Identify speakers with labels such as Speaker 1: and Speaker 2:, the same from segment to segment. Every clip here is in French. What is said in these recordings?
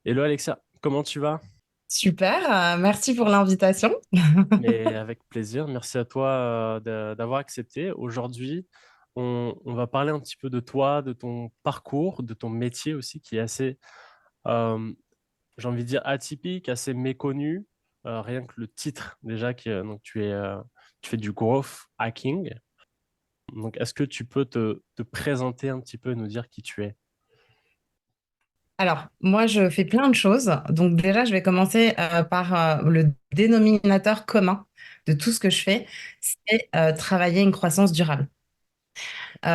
Speaker 1: Hello Alexia, comment tu vas?
Speaker 2: Super, merci pour l'invitation.
Speaker 1: Mais avec plaisir, merci à toi d'avoir accepté. Aujourd'hui, on va parler un petit peu de toi, de ton parcours, de ton métier aussi, qui est assez, euh, j'ai envie de dire, atypique, assez méconnu. Rien que le titre déjà, donc tu fais du growth hacking. Donc, est-ce que tu peux te présenter un petit peu et nous dire qui tu es?
Speaker 2: Alors, moi, je fais plein de choses. Donc, déjà, je vais commencer par le dénominateur commun de tout ce que je fais, c'est travailler une croissance durable.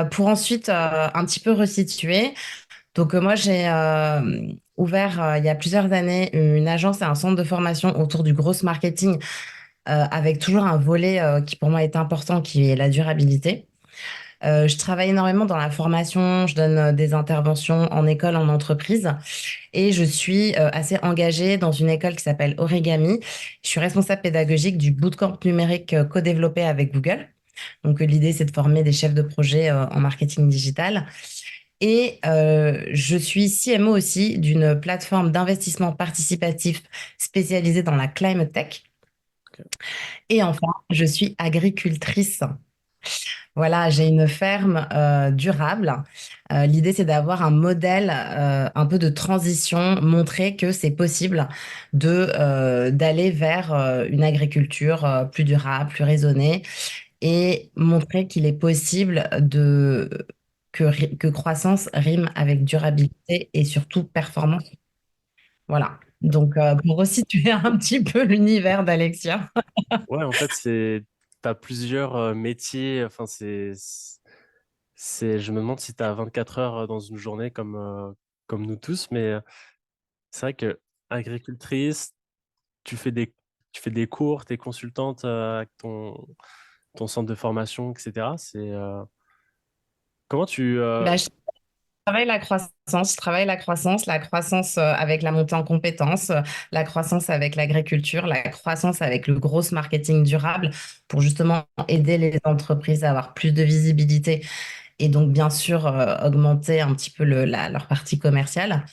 Speaker 2: Pour ensuite un petit peu resituer. Donc, moi, j'ai ouvert il y a plusieurs années une agence et un centre de formation autour du growth marketing avec toujours un volet qui pour moi est important, qui est la durabilité. Je travaille énormément dans la formation, je donne des interventions en école, en entreprise et je suis assez engagée dans une école qui s'appelle Origami. Je suis responsable pédagogique du bootcamp numérique co-développé avec Google. Donc l'idée, c'est de former des chefs de projet en marketing digital. Et je suis CMO aussi d'une plateforme d'investissement participatif spécialisée dans la climate tech.
Speaker 1: Ok.
Speaker 2: Et enfin, je suis agricultrice. Voilà, j'ai une ferme durable. L'idée, c'est d'avoir un modèle un peu de transition, montrer que c'est possible d'aller vers une agriculture plus durable, plus raisonnée, et montrer qu'il est possible que croissance rime avec durabilité et surtout performance. Voilà. Donc, pour resituer un petit peu l'univers d'Alexia.
Speaker 1: Ouais, en fait, t'as plusieurs métiers. Enfin, je me demande si tu as 24 heures dans une journée comme nous tous, mais c'est vrai que agricultrice, tu fais tu fais des cours, tu es consultante avec ton centre de formation, etc. Comment tu...
Speaker 2: Bah, je travaille la croissance avec la montée en compétences, la croissance avec l'agriculture, la croissance avec le gros marketing durable pour justement aider les entreprises à avoir plus de visibilité et donc bien sûr augmenter un petit peu leur partie commerciale.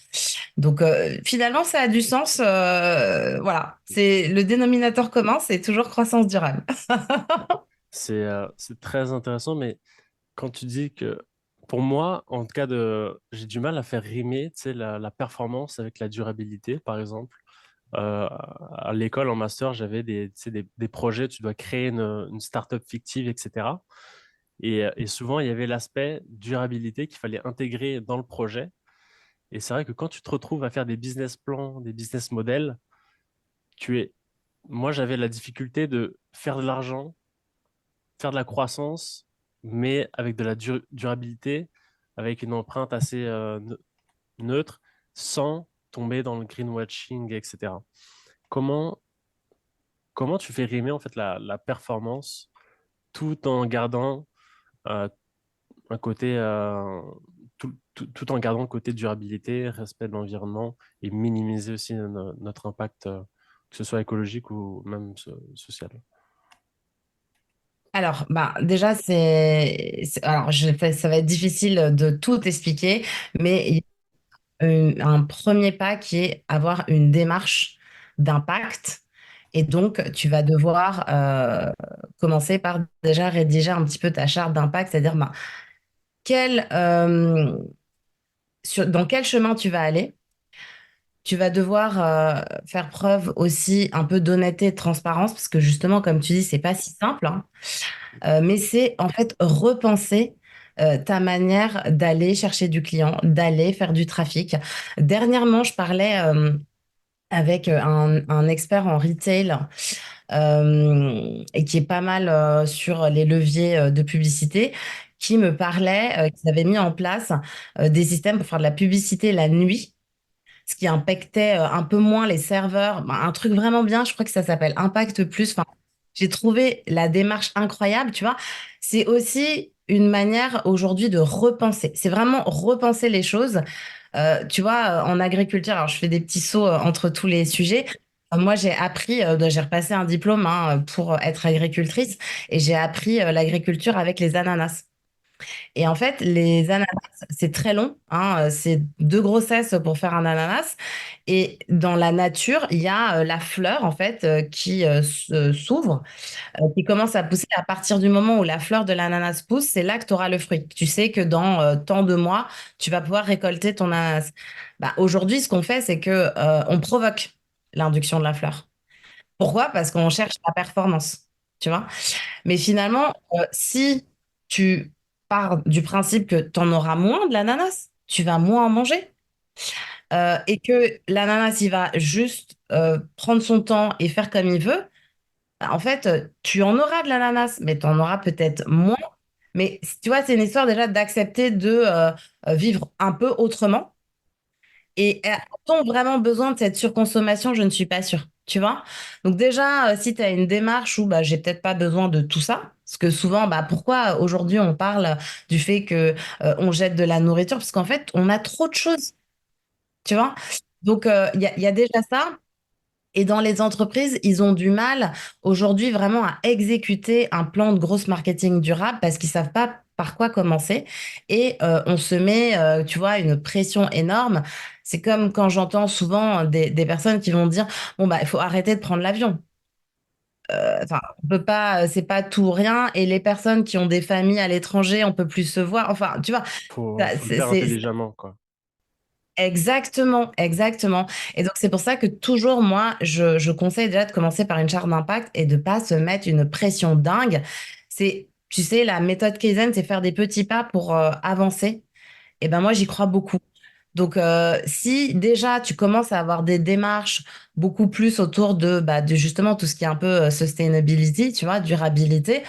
Speaker 2: Donc finalement, ça a du sens. Voilà, c'est le dénominateur commun, c'est toujours croissance durable.
Speaker 1: c'est très intéressant, mais quand tu dis que... Pour moi, en tout cas, j'ai du mal à faire rimer, tu sais, la performance avec la durabilité, par exemple. À l'école, en master, j'avais tu sais, des projets, tu dois créer une startup fictive, etc. Et souvent, il y avait l'aspect durabilité qu'il fallait intégrer dans le projet. Et c'est vrai que quand tu te retrouves à faire des business plans, des business models, tu es... moi, j'avais la difficulté de faire de l'argent, faire de la croissance, mais avec de la durabilité, avec une empreinte assez neutre, sans tomber dans le greenwashing, etc. Comment, comment tu fais rimer en fait la performance tout en gardant euh, un côté tout en gardant le côté durabilité, respect de l'environnement et minimiser aussi notre impact, que ce soit écologique ou même social.
Speaker 2: Alors, bah, déjà, alors, ça va être difficile de tout expliquer, mais il y a un premier pas qui est avoir une démarche d'impact. Et donc, tu vas devoir commencer par déjà rédiger un petit peu ta charte d'impact, c'est-à-dire bah, quel, dans quel chemin tu vas aller. Tu vas devoir faire preuve aussi un peu d'honnêteté et de transparence, parce que justement, comme tu dis, c'est pas si simple, hein. Mais c'est en fait repenser ta manière d'aller chercher du client, d'aller faire du trafic. Dernièrement, je parlais avec un expert en retail et qui est pas mal sur les leviers de publicité, qui me parlait qu'ils avaient mis en place des systèmes pour faire de la publicité la nuit, ce qui impactait un peu moins les serveurs. Ben, un truc vraiment bien, je crois que ça s'appelle Impact Plus. Enfin, j'ai trouvé la démarche incroyable, tu vois. C'est aussi une manière aujourd'hui de repenser. C'est vraiment repenser les choses. Tu vois, en agriculture, alors je fais des petits sauts entre tous les sujets. Moi, j'ai appris, j'ai repassé un diplôme hein, pour être agricultrice et j'ai appris l'agriculture avec les ananas. Et en fait, les ananas, c'est très long, hein, c'est 2 grossesses pour faire un ananas. Et dans la nature, il y a la fleur, en fait, qui s'ouvre, qui commence à pousser. À partir du moment où la fleur de l'ananas pousse, c'est là que tu auras le fruit. Tu sais que dans tant de mois, tu vas pouvoir récolter ton ananas. Bah, aujourd'hui, ce qu'on fait, c'est que on provoque l'induction de la fleur. Pourquoi? Parce qu'on cherche la performance, tu vois. Mais finalement, si tu pars du principe que tu en auras moins de l'ananas, tu vas moins en manger, et que l'ananas, il va juste prendre son temps et faire comme il veut, bah, en fait, tu en auras de l'ananas, mais tu en auras peut-être moins. Mais tu vois, c'est une histoire déjà d'accepter de vivre un peu autrement. Et a-t-on vraiment besoin de cette surconsommation? Je ne suis pas sûre. Tu vois? Donc déjà, si tu as une démarche où bah, j'ai peut-être pas besoin de tout ça, parce que souvent, bah, pourquoi aujourd'hui on parle du fait que on jette de la nourriture? Parce qu'en fait, on a trop de choses. Tu vois? Donc il y a déjà ça. Et dans les entreprises, ils ont du mal aujourd'hui vraiment à exécuter un plan de grosse marketing durable parce qu'ils savent pas par quoi commencer. Et on se met, tu vois, une pression énorme. C'est comme quand j'entends souvent des personnes qui vont dire, bon, bah, il faut arrêter de prendre l'avion. Enfin, on peut pas, c'est pas tout ou rien. Et les personnes qui ont des familles à l'étranger, on peut plus se voir. Enfin, tu vois,
Speaker 1: Faut le faire intelligemment, quoi.
Speaker 2: exactement, exactement. Et donc, c'est pour ça que toujours, moi, je conseille déjà de commencer par une charte d'impact et de pas se mettre une pression dingue. C'est, tu sais, la méthode Kaizen, c'est faire des petits pas pour avancer. Et ben moi, j'y crois beaucoup. Donc, si déjà tu commences à avoir des démarches beaucoup plus autour de justement tout ce qui est un peu sustainability, tu vois, durabilité,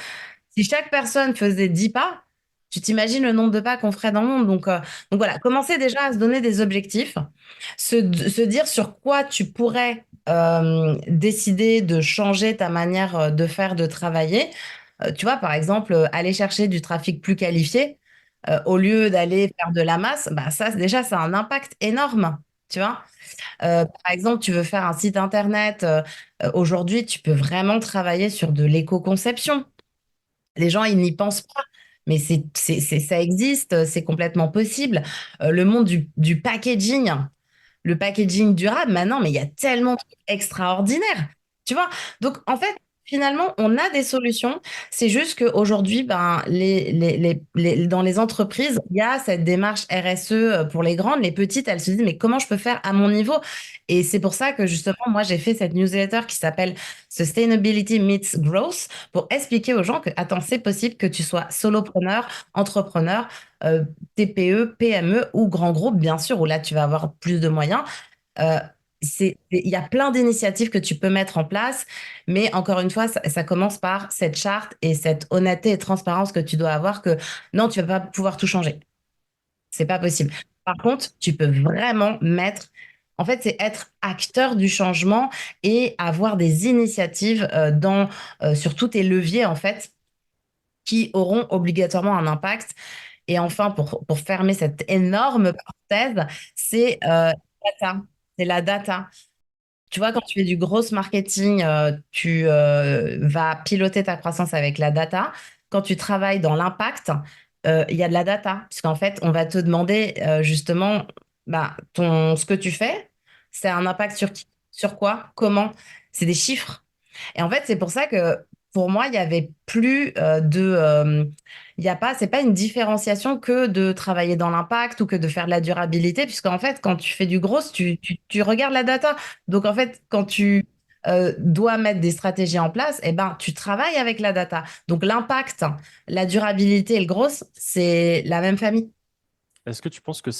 Speaker 2: si chaque personne faisait 10 pas, tu t'imagines le nombre de pas qu'on ferait dans le monde. Donc voilà, commencer déjà à se donner des objectifs, se dire sur quoi tu pourrais décider de changer ta manière de faire, de travailler. Tu vois, par exemple, aller chercher du trafic plus qualifié au lieu d'aller faire de la masse, bah ça, déjà, ça a un impact énorme. Tu vois, par exemple, tu veux faire un site internet. Aujourd'hui, tu peux vraiment travailler sur de l'éco-conception. Les gens, ils n'y pensent pas, mais ça existe, c'est complètement possible. Le monde du packaging, le packaging durable, maintenant, mais il y a tellement de trucs extraordinaires, tu vois. Donc, en fait, finalement, on a des solutions. C'est juste qu'aujourd'hui, ben, dans les entreprises, il y a cette démarche RSE pour les grandes. Les petites, elles se disent, mais comment je peux faire à mon niveau? Et c'est pour ça que justement, moi, j'ai fait cette newsletter qui s'appelle Sustainability Meets Growth pour expliquer aux gens que, attends, c'est possible que tu sois solopreneur, entrepreneur, euh, TPE, PME ou grand groupe, bien sûr, où là, tu vas avoir plus de moyens. Euh, il y a plein d'initiatives que tu peux mettre en place, mais encore une fois, ça commence par cette charte et cette honnêteté et transparence que tu dois avoir que non, tu vas pas pouvoir tout changer. C'est pas possible. Par contre, tu peux vraiment mettre, en fait, c'est être acteur du changement et avoir des initiatives sur tous tes leviers, en fait, qui auront obligatoirement un impact. Et enfin, pour fermer cette énorme parenthèse, c'est data. C'est la data. Tu vois, quand tu fais du gros marketing, tu vas piloter ta croissance avec la data. Quand tu travailles dans l'impact, il y a de la data, puisqu'en fait, on va te demander justement bah, ce que tu fais, c'est un impact sur qui, sur quoi, comment. C'est des chiffres. Et en fait, c'est pour ça que pour moi, il y avait plus il y a pas, c'est pas une différenciation que de travailler dans l'impact ou que de faire de la durabilité, puisqu'en fait, quand tu fais du gros, tu regardes la data. Donc en fait, quand tu dois mettre des stratégies en place, eh ben, tu travailles avec la data. Donc l'impact, la durabilité et le gros, c'est la même famille.
Speaker 1: Est-ce que tu penses que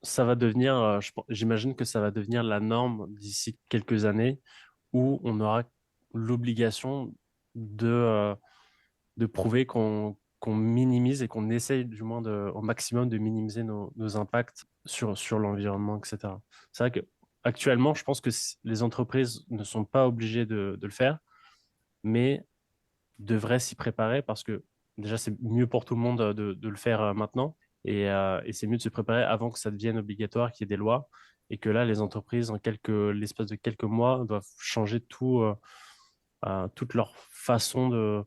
Speaker 1: ça va devenir, j'imagine que ça va devenir la norme d'ici quelques années où on aura l'obligation de prouver qu'on minimise et qu'on essaye du moins au maximum de minimiser nos impacts sur l'environnement, etc. C'est vrai qu'actuellement, je pense que les entreprises ne sont pas obligées de le faire, mais devraient s'y préparer parce que déjà, c'est mieux pour tout le monde de le faire maintenant et c'est mieux de se préparer avant que ça devienne obligatoire, qu'il y ait des lois et que là, les entreprises, l'espace de quelques mois, doivent changer toute leur façon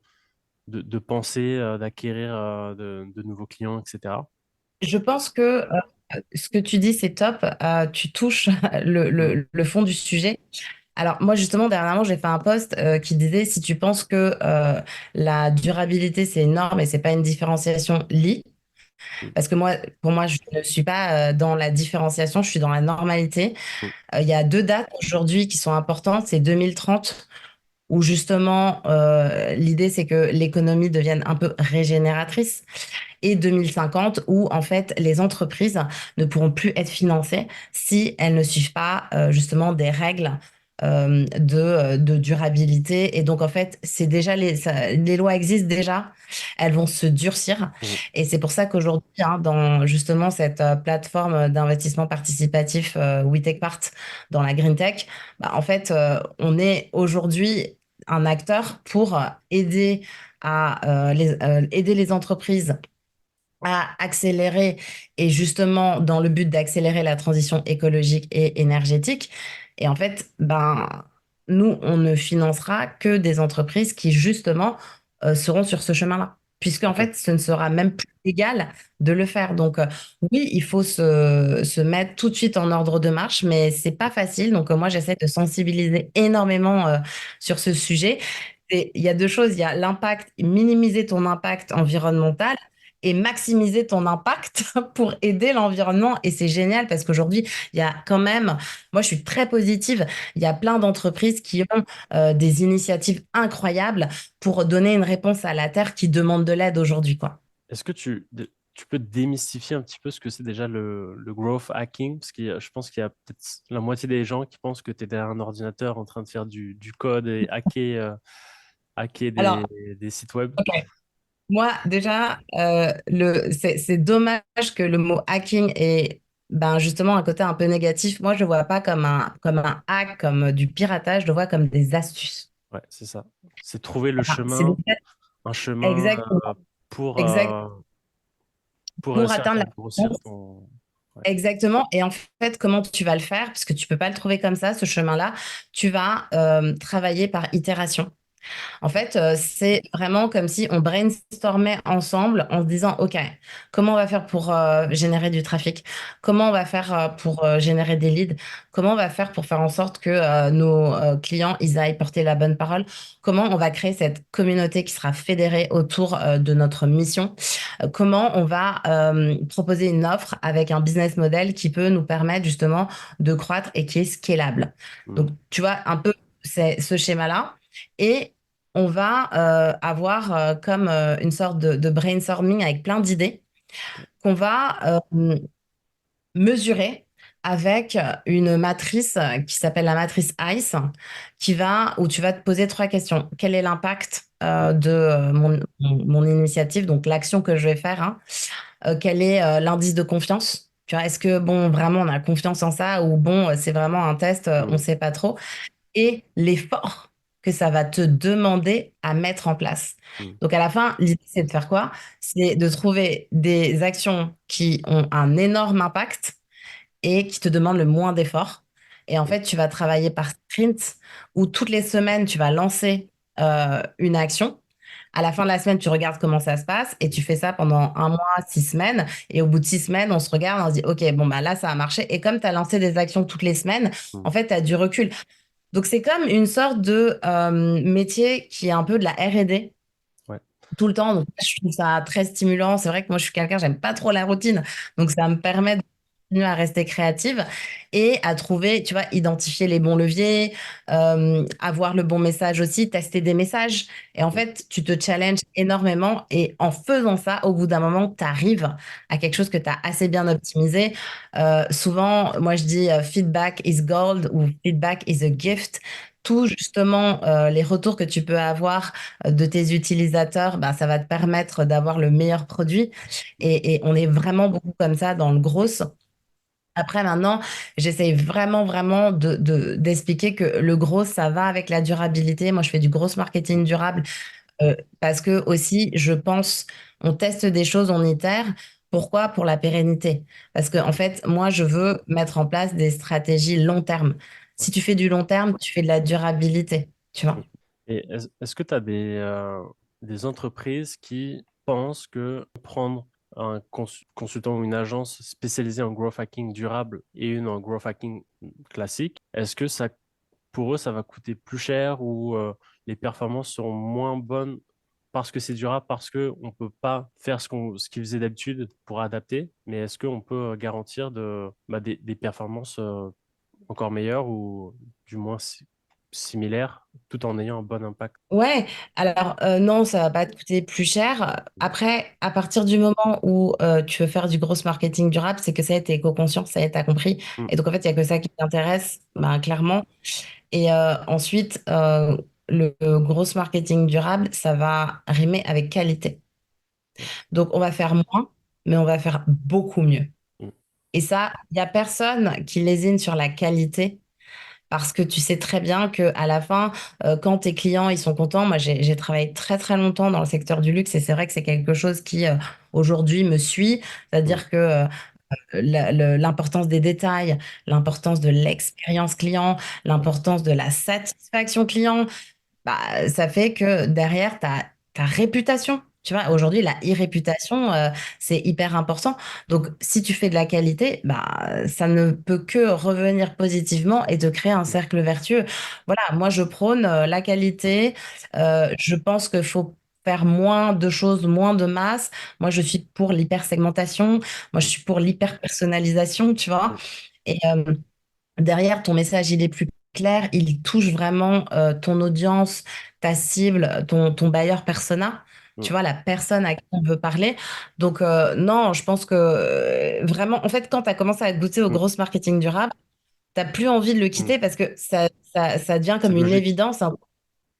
Speaker 1: de penser, d'acquérir de nouveaux clients, etc.
Speaker 2: Je pense que ce que tu dis, c'est top. Tu touches
Speaker 1: Mm,
Speaker 2: le fond du sujet. Alors moi justement dernièrement j'ai fait un post qui disait si tu penses que la durabilité c'est énorme et c'est pas une différenciation, lis.
Speaker 1: mm,
Speaker 2: Parce que moi pour moi je ne suis pas dans la différenciation, je suis dans la normalité.
Speaker 1: mm,
Speaker 2: Il y a deux dates aujourd'hui qui sont importantes, c'est 2030 où justement l'idée c'est que l'économie devienne un peu régénératrice et 2050 où en fait les entreprises ne pourront plus être financées si elles ne suivent pas justement des règles de durabilité. Et donc en fait, c'est déjà les lois existent déjà, elles vont se durcir.
Speaker 1: mm.
Speaker 2: Et c'est pour ça qu'aujourd'hui, hein, dans justement cette plateforme d'investissement participatif We Take Part dans la Green Tech, bah, en fait, on est aujourd'hui un acteur pour aider les entreprises à accélérer et justement dans le but d'accélérer la transition écologique et énergétique. Et en fait, ben, nous, on ne financera que des entreprises qui justement seront sur ce chemin-là. Puisque en
Speaker 1: Ok.
Speaker 2: fait, ce ne sera même plus légal de le faire. Donc, oui, il faut se mettre tout de suite en ordre de marche, mais c'est pas facile. Donc, moi, j'essaie de sensibiliser énormément sur ce sujet. Et il y a deux choses. Il y a l'impact, minimiser ton impact environnemental et maximiser ton impact pour aider l'environnement. Et c'est génial parce qu'aujourd'hui, il y a quand même, moi je suis très positive, il y a plein d'entreprises qui ont des initiatives incroyables pour donner une réponse à la Terre qui demande de l'aide aujourd'hui, quoi.
Speaker 1: Est-ce que tu peux démystifier un petit peu ce que c'est déjà le growth hacking? Parce que je pense qu'il y a peut-être la moitié des gens qui pensent que tu es derrière un ordinateur en train de faire du code et hacker
Speaker 2: Alors,
Speaker 1: des sites web.
Speaker 2: ok. Moi, déjà, c'est dommage que le mot hacking ait ben, justement un côté un peu négatif. Moi, je ne le vois pas comme un hack, comme du piratage, je le vois comme des astuces.
Speaker 1: Ouais, c'est ça. C'est trouver le
Speaker 2: Enfin, c'est
Speaker 1: chemin, un chemin
Speaker 2: exactement,
Speaker 1: pour,
Speaker 2: exact,
Speaker 1: pour
Speaker 2: pour
Speaker 1: réussir à
Speaker 2: atteindre
Speaker 1: faire
Speaker 2: la
Speaker 1: grossir
Speaker 2: performance.
Speaker 1: ton... Ouais.
Speaker 2: Exactement. Et en fait, comment tu vas le faire? Parce que tu peux pas le trouver comme ça, ce chemin-là. Tu vas travailler par itération. En fait, c'est vraiment comme si on brainstormait ensemble en se disant, OK, comment on va faire pour générer du trafic? Comment on va faire pour générer des leads? Comment on va faire pour faire en sorte que nos clients, ils aillent porter la bonne parole? Comment on va créer cette communauté qui sera fédérée autour de notre mission? Comment on va proposer une offre avec un business model qui peut nous permettre justement de croître et qui est scalable?
Speaker 1: Mm.
Speaker 2: Donc, tu vois, un peu, c'est ce schéma-là. Et on va avoir comme une sorte de brainstorming avec plein d'idées qu'on va mesurer avec une matrice qui s'appelle la matrice ICE, où tu vas te poser trois questions. Quel est l'impact de mon initiative, donc l'action que je vais faire, hein. Quel est l'indice de confiance? Tu vois, est-ce que, bon, vraiment, on a confiance en ça ou bon, c'est vraiment un test, on ne
Speaker 1: Mm.
Speaker 2: sait pas trop et l'effort que ça va te demander à mettre en place.
Speaker 1: Mm.
Speaker 2: Donc à la fin, l'idée, c'est de faire quoi? C'est de trouver des actions qui ont un énorme impact et qui te demandent le moins d'efforts. Et en
Speaker 1: Mm.
Speaker 2: fait, tu vas travailler par sprint où toutes les semaines, tu vas lancer une action. À la fin de la semaine, tu regardes comment ça se passe et tu fais ça pendant un mois, 6 semaines. Et au bout de 6 semaines, on se regarde, on se dit, OK, bon, bah là, ça a marché. Et comme tu as lancé des actions toutes les semaines,
Speaker 1: Mm.
Speaker 2: en fait, tu as du recul. Donc, c'est comme une sorte de métier qui est un peu de la R&D
Speaker 1: Ouais.
Speaker 2: tout le temps. Donc, je trouve ça très stimulant. C'est vrai que moi, je suis quelqu'un, j'aime pas trop la routine. Donc, ça me permet de continuer à rester créative et à trouver, tu vois, identifier les bons leviers, avoir le bon message aussi, tester des messages. Et en
Speaker 1: Mm.
Speaker 2: fait, tu te challenges énormément. Et en faisant ça, au bout d'un moment, tu arrives à quelque chose que tu as assez bien optimisé. Souvent, moi, je dis feedback is gold ou feedback is a gift. Tout justement, les retours que tu peux avoir de tes utilisateurs, ben, ça va te permettre d'avoir le meilleur produit. Et on est vraiment beaucoup comme ça dans le gros. Après, maintenant, j'essaye vraiment, vraiment d'expliquer que le gros, ça va avec la durabilité. Moi, je fais du gros marketing durable parce que aussi, je pense, on teste des choses, on itère. Pourquoi? Pour la pérennité. Parce que, en fait, moi, je veux mettre en place des stratégies long terme.
Speaker 1: Ouais.
Speaker 2: Si tu fais du long terme, tu fais de la durabilité, tu
Speaker 1: Mm.
Speaker 2: vois.
Speaker 1: Et est-ce que tu as des entreprises qui pensent que prendre un consultant ou une agence spécialisée en growth hacking durable et une en growth hacking classique, est-ce que ça, pour eux, ça va coûter plus cher ou les performances seront moins bonnes parce que c'est durable, parce qu'on ne peut pas faire ce qu'ils faisaient d'habitude pour adapter, mais est-ce qu'on peut garantir des performances encore meilleures ou du moins similaires tout en ayant un bon impact?
Speaker 2: Ouais, alors non, ça va pas te coûter plus cher. Après, à partir du moment où tu veux faire du gros marketing durable, c'est que ça y est, t'es éco-conscient, ça y est, t'as compris.
Speaker 1: Mm,
Speaker 2: Et donc, en fait, il y a que ça qui t'intéresse, ben, clairement. Et ensuite, le gros marketing durable, ça va rimer avec qualité. Donc, on va faire moins, mais on va faire beaucoup mieux.
Speaker 1: mm,
Speaker 2: Et ça, il y a personne qui lésine sur la qualité. Parce que tu sais très bien que à la fin, quand tes clients ils sont contents, moi j'ai travaillé très très longtemps dans le secteur du luxe et c'est vrai que c'est quelque chose qui aujourd'hui me suit,
Speaker 1: mm,
Speaker 2: c'est-à-dire que l'importance des détails, l'importance de l'expérience client, l'importance de la satisfaction client, bah, ça fait que derrière, ta réputation, tu vois, aujourd'hui, la e-réputation, c'est hyper important. Donc, si tu fais de la qualité, bah, ça ne peut que revenir positivement et te créer un
Speaker 1: mm,
Speaker 2: cercle vertueux. Voilà, moi, je prône la qualité. Je pense qu'il faut faire moins de choses, moins de masse. Moi, je suis pour l'hypersegmentation. Moi, je
Speaker 1: mm,
Speaker 2: suis pour l'hyperpersonnalisation, tu vois.
Speaker 1: mm,
Speaker 2: Et derrière, ton message, il est plus clair, il touche vraiment ton audience, ta cible, ton buyer persona, tu
Speaker 1: mm,
Speaker 2: vois, la personne à qui on veut parler. Donc, non, je pense que vraiment, en fait, quand tu as commencé à goûter au
Speaker 1: mm,
Speaker 2: gros marketing durable, tu plus envie de le
Speaker 1: mm.
Speaker 2: quitter parce que ça devient
Speaker 1: C'est
Speaker 2: comme une
Speaker 1: logique.
Speaker 2: évidence.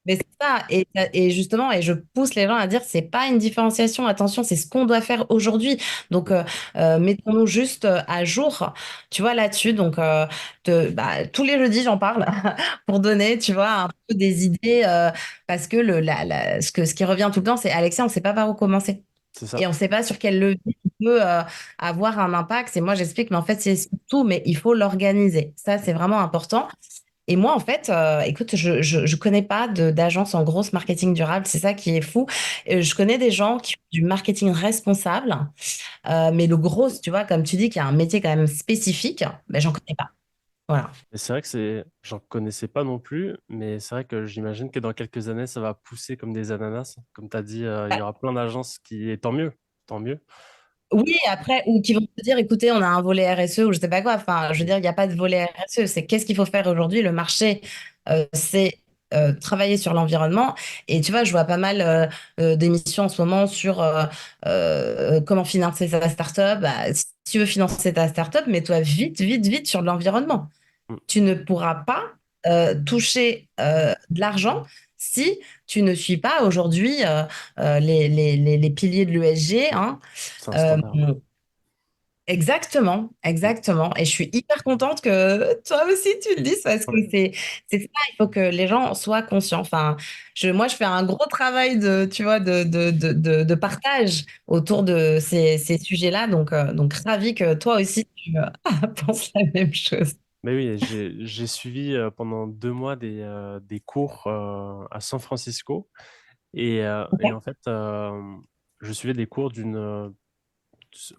Speaker 2: Mais c'est ça, et justement, et je pousse les gens à dire, c'est pas une différenciation, attention, c'est ce qu'on doit faire aujourd'hui. Donc,
Speaker 1: Mm,
Speaker 2: mettons-nous juste à jour, tu vois, là-dessus. Donc, bah, tous les jeudis, j'en parle pour donner, tu vois, un peu des idées, parce que ce qui revient tout le temps, c'est Alexia, on sait pas par où commencer.
Speaker 1: c'est
Speaker 2: Et
Speaker 1: ça.
Speaker 2: on ne sait pas sur quel levier on peut avoir un impact. Et moi, j'explique, mais en fait, c'est tout, mais il faut l'organiser. Ça, c'est vraiment important. Et moi, en fait, écoute, je connais pas d'agence en grosse marketing durable. C'est ça qui est fou. Je connais des gens qui font du marketing responsable, mais le gros, tu vois, comme tu dis, qui a un métier quand même spécifique, ben, j'en connais pas. Voilà.
Speaker 1: Et c'est vrai que j'en connaissais pas non plus, mais c'est vrai que j'imagine que dans quelques années, ça va pousser comme des ananas. Comme tu as dit, il y aura plein d'agences et tant mieux, tant mieux.
Speaker 2: Oui, après, ou qui vont te dire, écoutez, on a un volet RSE ou je sais pas quoi. Enfin, je veux
Speaker 1: Mm,
Speaker 2: dire, il n'y a pas de volet RSE. C'est qu'est-ce qu'il faut faire aujourd'hui? Le marché, c'est travailler sur l'environnement. Et tu vois, je vois pas mal d'émissions en ce moment sur comment financer sa start-up. Bah, si tu veux financer ta start-up, mets-toi vite, vite, vite sur l'environnement.
Speaker 1: mm.
Speaker 2: Tu ne pourras pas toucher de l'argent si tu ne suis pas aujourd'hui les piliers de l'ESG, hein.
Speaker 1: C'est un
Speaker 2: Euh,
Speaker 1: standard.
Speaker 2: Exactement,
Speaker 1: Mm.
Speaker 2: exactement. Et je suis hyper contente que toi aussi tu le dises parce que
Speaker 1: Ouais.
Speaker 2: c'est ça, il faut que les gens soient conscients. Enfin, moi, je fais un gros travail de, tu vois, de partage autour de ces sujets-là. Donc, ravi que toi aussi tu penses la même chose.
Speaker 1: Mais oui, j'ai suivi pendant 2 mois des cours à San Francisco et en
Speaker 2: Ok.
Speaker 1: fait, je suivais des cours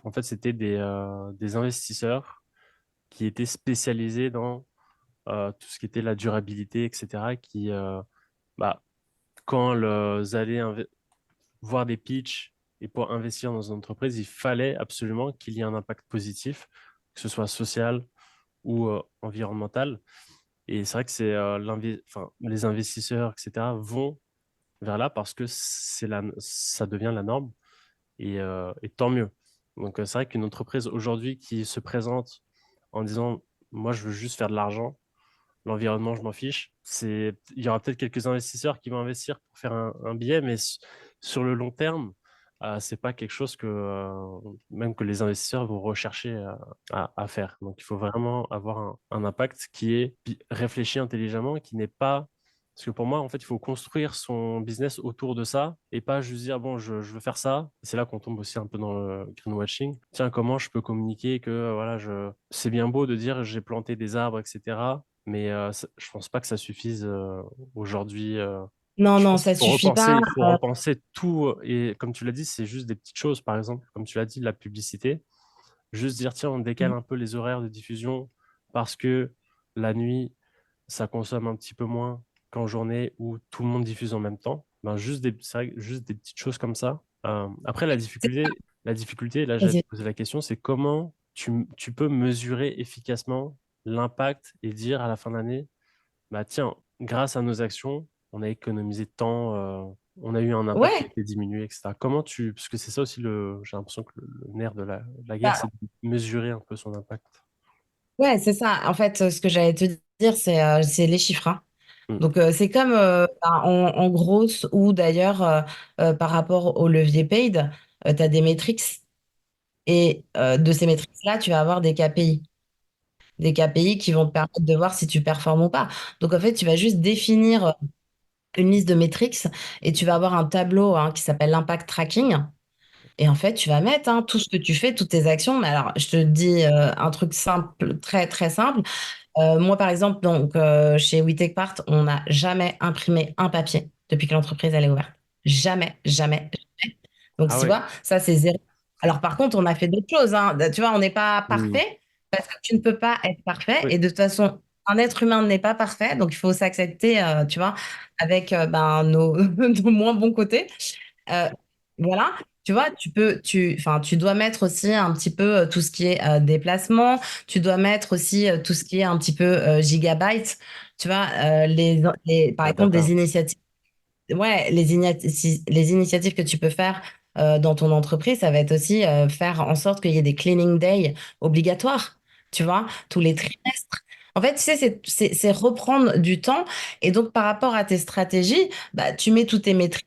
Speaker 1: en fait, c'était des investisseurs qui étaient spécialisés dans tout ce qui était la durabilité, etc., bah, quand ils allaient voir des pitchs et pour investir dans une entreprise, il fallait absolument qu'il y ait un impact positif, que ce soit social ou environnemental. Et c'est vrai que enfin, les investisseurs, etc., vont vers là parce que ça devient la norme et tant mieux. Donc, c'est vrai qu'une entreprise aujourd'hui qui se présente en disant, moi, je veux juste faire de l'argent, l'environnement, je m'en fiche. Il y aura peut-être quelques investisseurs qui vont investir pour faire un billet, mais sur le long terme, c'est pas quelque chose même que les investisseurs vont rechercher à faire. Donc, il faut vraiment avoir un impact qui est réfléchi intelligemment, qui n'est pas. Parce que pour moi, en fait, il faut construire son business autour de ça et pas juste dire, bon, je veux faire ça. Et c'est là qu'on tombe aussi un peu dans le greenwashing. Tiens, comment je peux communiquer que, voilà, c'est bien beau de dire j'ai planté des arbres, etc. Mais je pense pas que ça suffise aujourd'hui.
Speaker 2: Non,
Speaker 1: Je
Speaker 2: non,
Speaker 1: pense
Speaker 2: ça
Speaker 1: qu'il faut
Speaker 2: suffit pas.
Speaker 1: repenser, il faut repenser tout. Et comme tu l'as dit, c'est juste des petites choses. Par exemple, comme tu l'as dit, la publicité. Juste dire, tiens, on décale un peu les horaires de diffusion parce que la nuit, ça consomme un petit peu moins qu'en journée où tout le monde diffuse en même temps. Ben, c'est vrai que juste des petites choses comme ça. Après, là, j'allais te
Speaker 2: Vas-y.
Speaker 1: poser la question, c'est comment tu peux mesurer efficacement l'impact et dire à la fin d'année, bah tiens, grâce à nos actions, on a économisé de temps, on a eu un impact qui a
Speaker 2: Ouais,
Speaker 1: été diminué, etc. Parce que c'est ça aussi j'ai l'impression que le nerf de la guerre, c'est
Speaker 2: bah,
Speaker 1: de mesurer un peu son impact.
Speaker 2: ouais, c'est ça. En fait, ce que j'allais te dire, c'est les chiffres, hein.
Speaker 1: Mm.
Speaker 2: Donc, c'est comme en gros, ou d'ailleurs, par rapport au levier paid, tu as des métriques et de ces métriques-là, tu vas avoir des KPI. Des KPI qui vont te permettre de voir si tu performes ou pas. Donc, en fait, tu vas juste définir une liste de métriques et tu vas avoir un tableau hein, qui s'appelle l'impact tracking. Et en fait, tu vas mettre hein, tout ce que tu fais, toutes tes actions. Mais alors, je te dis un truc simple, très, très simple. Moi, par exemple, donc, chez We Take Part, on n'a jamais imprimé un papier depuis que l'entreprise elle est ouverte. Jamais, jamais. Donc,
Speaker 1: Ah
Speaker 2: tu
Speaker 1: ouais.
Speaker 2: vois, ça, c'est zéro. Alors, par contre, on a fait d'autres choses. Hein. Tu vois, on n'est pas
Speaker 1: Mm.
Speaker 2: parfait parce que tu ne peux pas être parfait.
Speaker 1: Oui.
Speaker 2: Et de toute façon, un être humain n'est pas parfait. Donc, il faut s'accepter, tu vois, avec ben, nos moins bons côtés. Euh, voilà, tu vois, enfin, tu dois mettre aussi un petit peu tout ce qui est déplacement. Tu dois mettre aussi tout ce qui est un petit peu gigabytes. Tu vois, par
Speaker 1: La
Speaker 2: exemple, des
Speaker 1: data.
Speaker 2: initiatives. Ouais, les initiatives que tu peux faire dans ton entreprise, ça va être aussi faire en sorte qu'il y ait des cleaning days obligatoires. Tu vois, tous les trimestres. En fait, tu sais, c'est reprendre du temps. Et donc, par rapport à tes stratégies, bah, tu mets tous tes métriques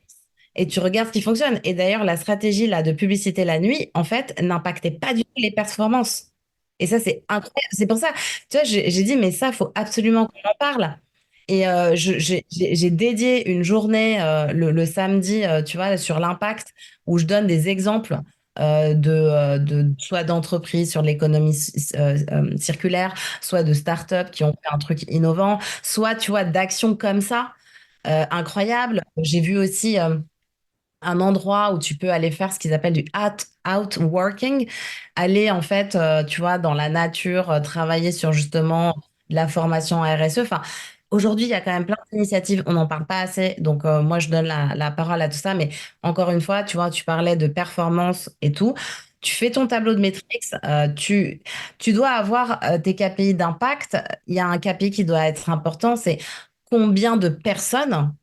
Speaker 2: et tu regardes ce qui fonctionne. Et d'ailleurs, la stratégie là, de publicité la nuit, en fait, n'impactait pas du tout les performances. Et ça, c'est incroyable. C'est pour ça, tu vois, j'ai dit, mais ça, faut absolument qu'on en parle. Et j'ai dédié une journée le samedi, tu vois, sur l'impact, où je donne des exemples soit d'entreprises sur l'économie circulaire, soit de startups qui ont fait un truc innovant, soit, tu vois, d'actions comme ça, incroyables. J'ai vu aussi un endroit où tu peux aller faire ce qu'ils appellent du outworking, aller en fait, tu vois, dans la nature, travailler sur justement de la formation RSE. Enfin, aujourd'hui, il y a quand même plein d'initiatives, on n'en parle pas assez, donc moi je donne la parole à tout ça, mais encore une fois, tu vois, tu parlais de performance et tout. Tu fais ton tableau de métriques, tu dois avoir tes KPI d'impact. Il y a un KPI qui doit être important, c'est combien de personnes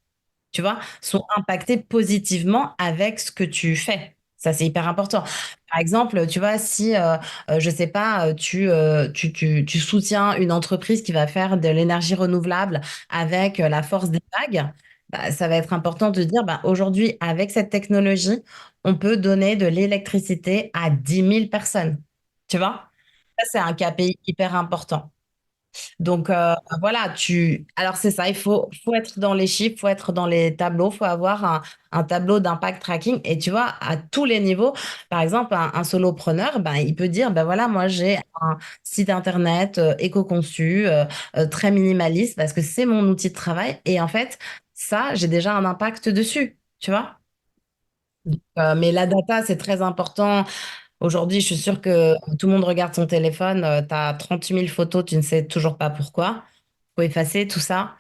Speaker 2: tu vois, sont impactés positivement avec ce que tu fais. Ça, c'est hyper important. Par exemple, tu vois, si, je sais pas, tu soutiens une entreprise qui va faire de l'énergie renouvelable avec la force des vagues, bah, ça va être important de dire, bah, aujourd'hui, avec cette technologie, on peut donner de l'électricité à 10 000 personnes. Tu vois? Ça, c'est un KPI hyper important. Donc voilà, alors c'est ça, faut être dans les chiffres, faut être dans les tableaux, faut avoir un tableau d'impact tracking. Et tu vois, à tous les niveaux, par exemple, un solopreneur, ben, il peut dire, ben voilà, moi j'ai un site internet éco-conçu, très minimaliste, parce que c'est mon outil de travail. Et en fait, ça, j'ai déjà un impact dessus, tu vois. Mais la data, c'est très important. Aujourd'hui, je suis sûre que tout le monde regarde son téléphone. Tu as 38 000 photos, tu ne sais toujours pas pourquoi. Faut effacer tout ça.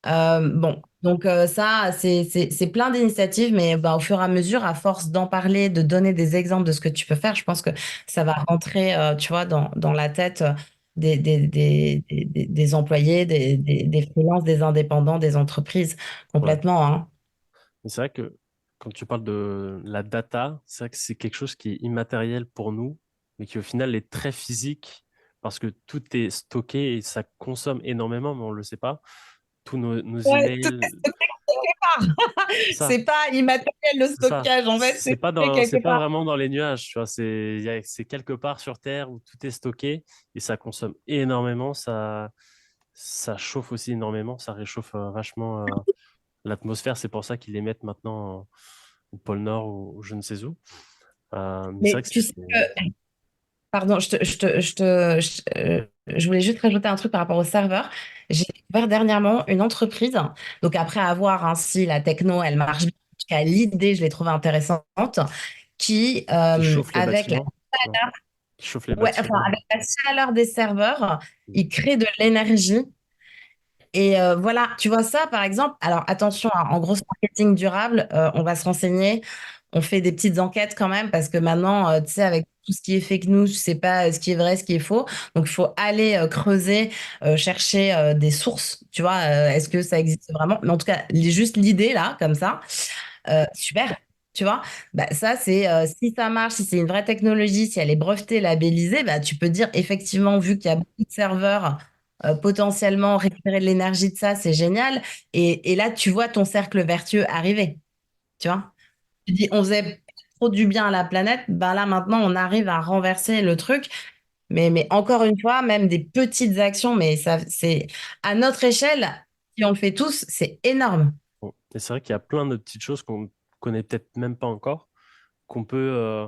Speaker 2: Bon, donc ça, c'est plein d'initiatives, mais bah, au fur et à mesure, à force d'en parler, de donner des exemples de ce que tu peux faire, je pense que ça va rentrer, tu vois, dans la tête des employés, des freelances, des indépendants, des entreprises,
Speaker 1: Ouais.
Speaker 2: complètement, hein.
Speaker 1: Mais c'est vrai que quand tu parles de la data, c'est vrai que c'est quelque chose qui est immatériel pour nous, mais qui au final est très physique parce que tout est stocké et ça consomme énormément, mais on ne le sait pas. Tous nos
Speaker 2: Ouais, tout
Speaker 1: emails,
Speaker 2: est stocké quelque part.
Speaker 1: c'est ça.
Speaker 2: C'est pas immatériel le
Speaker 1: C'est ça.
Speaker 2: stockage, en fait, c'est stocké
Speaker 1: C'est
Speaker 2: quelque
Speaker 1: pas
Speaker 2: part.
Speaker 1: vraiment dans les nuages, tu vois. C'est quelque part sur Terre où tout est stocké et ça consomme énormément. Ça chauffe aussi énormément. Ça réchauffe vachement l'atmosphère. C'est pour ça qu'ils les mettent maintenant au pôle Nord ou je ne sais où. Mais c'est vrai
Speaker 2: Mais
Speaker 1: que
Speaker 2: tu sais que Pardon, je voulais juste rajouter un truc par rapport au serveur. J'ai découvert dernièrement une entreprise, donc après avoir si la techno, elle marche bien, en tout cas, l'idée, je l'ai trouvée intéressante, qui,
Speaker 1: Qui chauffe les
Speaker 2: avec la,
Speaker 1: bâtiments? Non, qui chauffe les
Speaker 2: ouais, enfin,
Speaker 1: bâtiments.
Speaker 2: avec la chaleur des serveurs, ils créent de l'énergie. Et voilà, tu vois ça, par exemple. Alors attention, hein, en gros marketing durable, on va se renseigner. On fait des petites enquêtes quand même parce que maintenant, tu sais, avec tout ce qui est fake news, tu sais pas ce qui est vrai, ce qui est faux. Donc il faut aller creuser, chercher des sources. Tu vois, est-ce que ça existe vraiment? Mais en tout cas, juste l'idée là, comme ça, super. Tu vois, bah, ça c'est si ça marche, si c'est une vraie technologie, si elle est brevetée, labellisée, bah, tu peux dire effectivement, vu qu'il y a beaucoup de serveurs, potentiellement récupérer de l'énergie de ça, c'est génial. Et là, tu vois ton cercle vertueux arriver. Tu vois, tu dis on faisait trop du bien à la planète, bah là maintenant on arrive à renverser le truc. Mais encore une fois, même des petites actions, mais ça c'est à notre échelle, si on le fait tous, c'est énorme.
Speaker 1: Bon. Et c'est vrai qu'il y a plein de petites choses qu'on connaît peut-être même pas encore, qu'on peut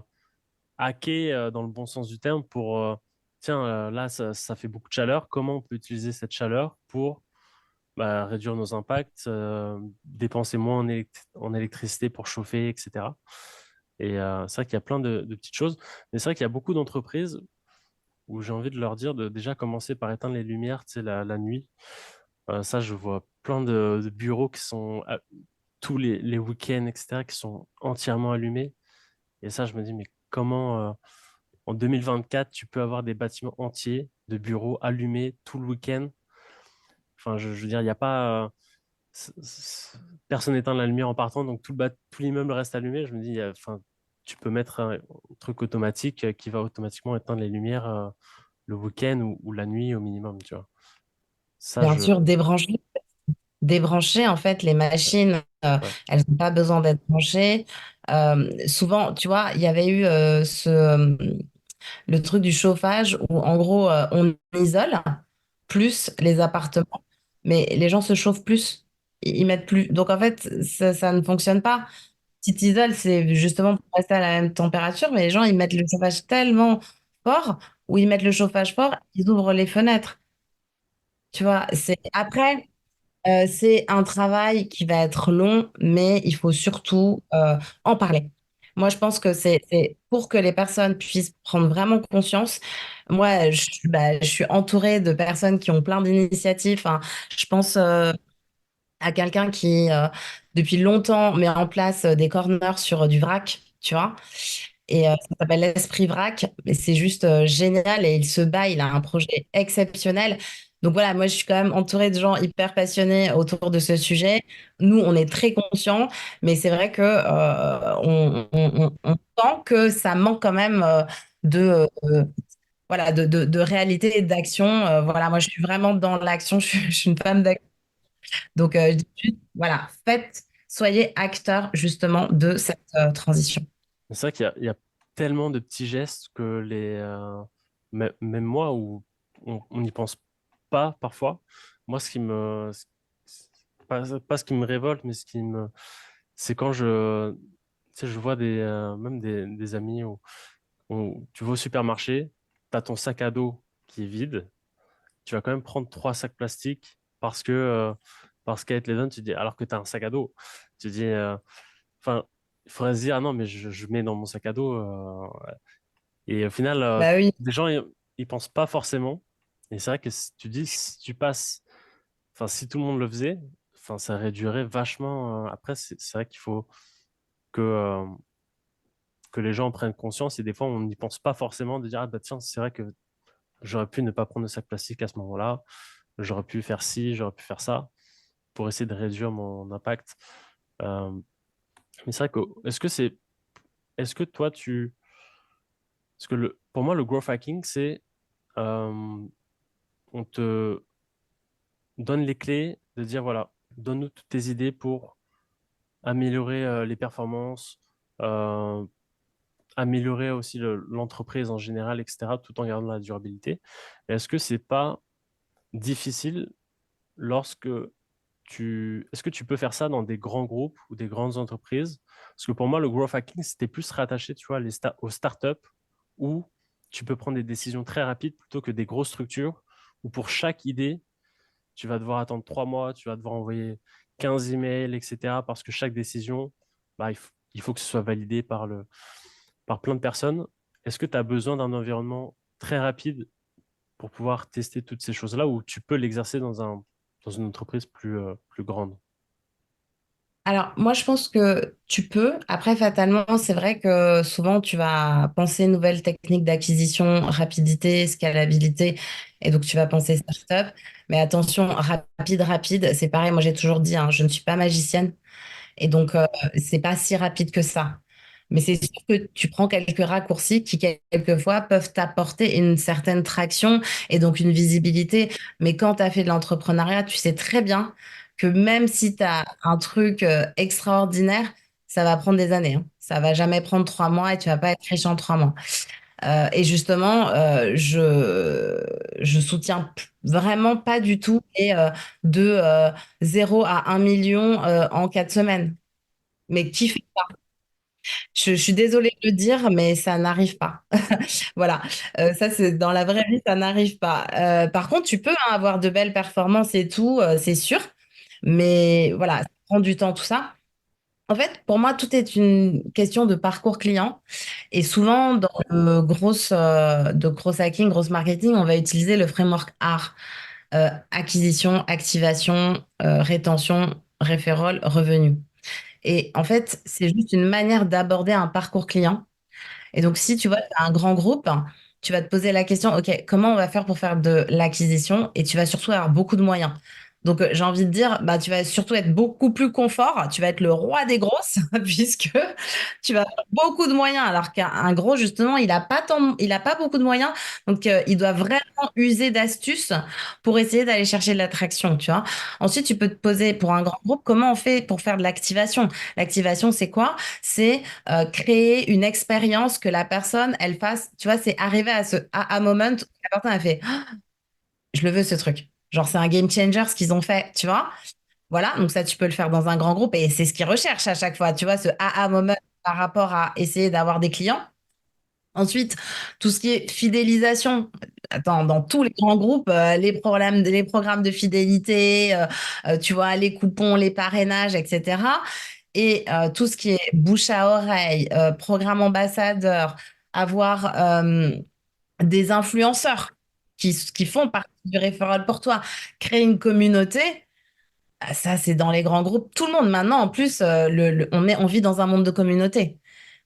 Speaker 1: hacker dans le bon sens du terme pour, tiens, là, ça fait beaucoup de chaleur. Comment on peut utiliser cette chaleur pour bah, réduire nos impacts, dépenser moins en électricité pour chauffer, etc. Et c'est vrai qu'il y a plein de petites choses. Mais c'est vrai qu'il y a beaucoup d'entreprises où j'ai envie de leur dire de déjà commencer par éteindre les lumières, tu sais, la nuit. Ça, je vois plein de bureaux qui sont tous les week-ends, etc., qui sont entièrement allumés. Et ça, je me dis, mais comment, en 2024, tu peux avoir des bâtiments entiers de bureaux allumés tout le week-end? Enfin, je veux dire, il n'y a pas. Personne n'éteint la lumière en partant, donc tout l'immeuble reste allumé. Je me dis, enfin, tu peux mettre un truc automatique qui va automatiquement éteindre les lumières le week-end ou la nuit au minimum, tu vois. Ça,
Speaker 2: Bien sûr, débrancher en fait les machines,
Speaker 1: ouais,
Speaker 2: elles n'ont pas besoin d'être branchées. Souvent, tu vois, il y avait eu le truc du chauffage où en gros on isole plus les appartements, mais les gens se chauffent plus, ils mettent plus. Donc en fait, ça ne fonctionne pas. Si tu isoles, c'est justement pour rester à la même température, mais les gens ils mettent le chauffage tellement fort, ou ils mettent le chauffage fort, ils ouvrent les fenêtres. Tu vois, c'est après. C'est un travail qui va être long, mais il faut surtout en parler. Moi, je pense que c'est pour que les personnes puissent prendre vraiment conscience. Moi, je suis entourée de personnes qui ont plein d'initiatives. Enfin, je pense à quelqu'un qui, depuis longtemps, met en place des corners sur du vrac, tu vois. Et ça s'appelle l'Esprit Vrac. Et c'est juste génial. Et il se bat, il a un projet exceptionnel. Donc voilà, moi je suis quand même entourée de gens hyper passionnés autour de ce sujet. Nous, on est très conscients, mais c'est vrai que on sent que ça manque quand même de voilà de réalité et d'action. Voilà, moi je suis vraiment dans l'action. Je suis une femme d'action. Donc je dis juste, voilà, faites, soyez acteurs justement de cette transition.
Speaker 1: c'est vrai qu'il y a tellement de petits gestes que même moi, où on n'y pense pas parfois. Moi, pas ce qui me révolte, mais c'est quand tu sais, je vois même des amis où tu vas au supermarché, tu as ton sac à dos qui est vide, tu vas quand même prendre trois sacs plastiques parce qu'elle te les donne, tu dis, alors que tu as un sac à dos. Tu dis, enfin, il faudrait se dire, ah non, mais je mets dans mon sac à dos. Et au final,
Speaker 2: Bah oui.
Speaker 1: les gens, ils pensent pas forcément. Et c'est vrai que si tu dis, si tu passes, enfin, si tout le monde le faisait, enfin, ça réduirait vachement. Après, c'est vrai qu'il faut que, euh, que les gens prennent conscience et des fois, on n'y pense pas forcément de dire, ah bah tiens, c'est vrai que j'aurais pu ne pas prendre de sac plastique à ce moment-là, j'aurais pu faire ci, j'aurais pu faire ça pour essayer de réduire mon impact. Euh, mais c'est vrai que, est-ce que toi, parce que pour moi, le growth hacking, c'est, euh, on te donne les clés de dire, voilà, donne-nous toutes tes idées pour améliorer les performances, euh, améliorer aussi l'entreprise en général, etc., tout en gardant la durabilité. Est-ce que c'est pas difficile lorsque est-ce que tu peux faire ça dans des grands groupes ou des grandes entreprises? Parce que pour moi, le growth hacking, c'était plus rattaché, tu vois, aux startups où tu peux prendre des décisions très rapides plutôt que des grosses structures où pour chaque idée, tu vas devoir attendre 3 mois, tu vas devoir envoyer 15 emails, etc. Parce que chaque décision, bah, il faut que ce soit validé par plein de personnes. Est-ce que tu as besoin d'un environnement très rapide pour pouvoir tester toutes ces choses-là ou tu peux l'exercer dans une entreprise plus grande?
Speaker 2: Alors, moi, je pense que tu peux. Après, fatalement, c'est vrai que souvent, tu vas penser nouvelles techniques d'acquisition, rapidité, scalabilité, et donc tu vas penser startup. Mais attention, rapide, c'est pareil. Moi, j'ai toujours dit, hein, je ne suis pas magicienne. Et donc, c'est pas si rapide que ça. Mais c'est sûr que tu prends quelques raccourcis qui, quelquefois, peuvent t'apporter une certaine traction et donc une visibilité. Mais quand tu as fait de l'entrepreneuriat, tu sais très bien que même si tu as un truc extraordinaire, ça va prendre des années, hein. Ça va jamais prendre 3 mois et tu vas pas être riche en 3 mois. Et justement, je soutiens vraiment pas du tout et de 0 à 1 million en 4 semaines. Mais qui fait ça? Je suis désolée de le dire, mais ça n'arrive pas. Voilà. Ça, c'est dans la vraie vie, ça n'arrive pas. Par contre, tu peux hein, avoir de belles performances et tout, c'est sûr. Mais voilà, ça prend du temps, tout ça. En fait, pour moi, tout est une question de parcours client. Et souvent, dans de gros hacking, gros marketing, on va utiliser le framework ARR. Acquisition, activation, rétention, referral, revenu. Et en fait, c'est juste une manière d'aborder un parcours client. Et donc, si tu vois, tu as un grand groupe, tu vas te poser la question, OK, comment on va faire pour faire de l'acquisition? Et tu vas surtout avoir beaucoup de moyens. Donc, j'ai envie de dire, bah, tu vas surtout être beaucoup plus confort. Tu vas être le roi des grosses, puisque tu vas avoir beaucoup de moyens. Alors qu'un gros, justement, il a pas beaucoup de moyens. Donc, il doit vraiment user d'astuces pour essayer d'aller chercher de l'attraction, tu vois. Ensuite, tu peux te poser pour un grand groupe, comment on fait pour faire de l'activation? L'activation, c'est quoi? C'est créer une expérience que la personne, elle fasse, tu vois, c'est arriver à ce aha moment où la personne a fait, ah, je le veux ce truc. Genre, c'est un game changer ce qu'ils ont fait, tu vois. Voilà, donc ça, tu peux le faire dans un grand groupe et c'est ce qu'ils recherchent à chaque fois, tu vois, ce aha moment par rapport à essayer d'avoir des clients. Ensuite, tout ce qui est fidélisation. Attends, dans tous les grands groupes, les programmes de fidélité, tu vois, les coupons, les parrainages, etc. Et tout ce qui est bouche à oreille, programme ambassadeur, avoir des influenceurs qui font partie du referral pour toi, créer une communauté. Ah, ça, c'est dans les grands groupes. Tout le monde maintenant, en plus, on vit dans un monde de communauté.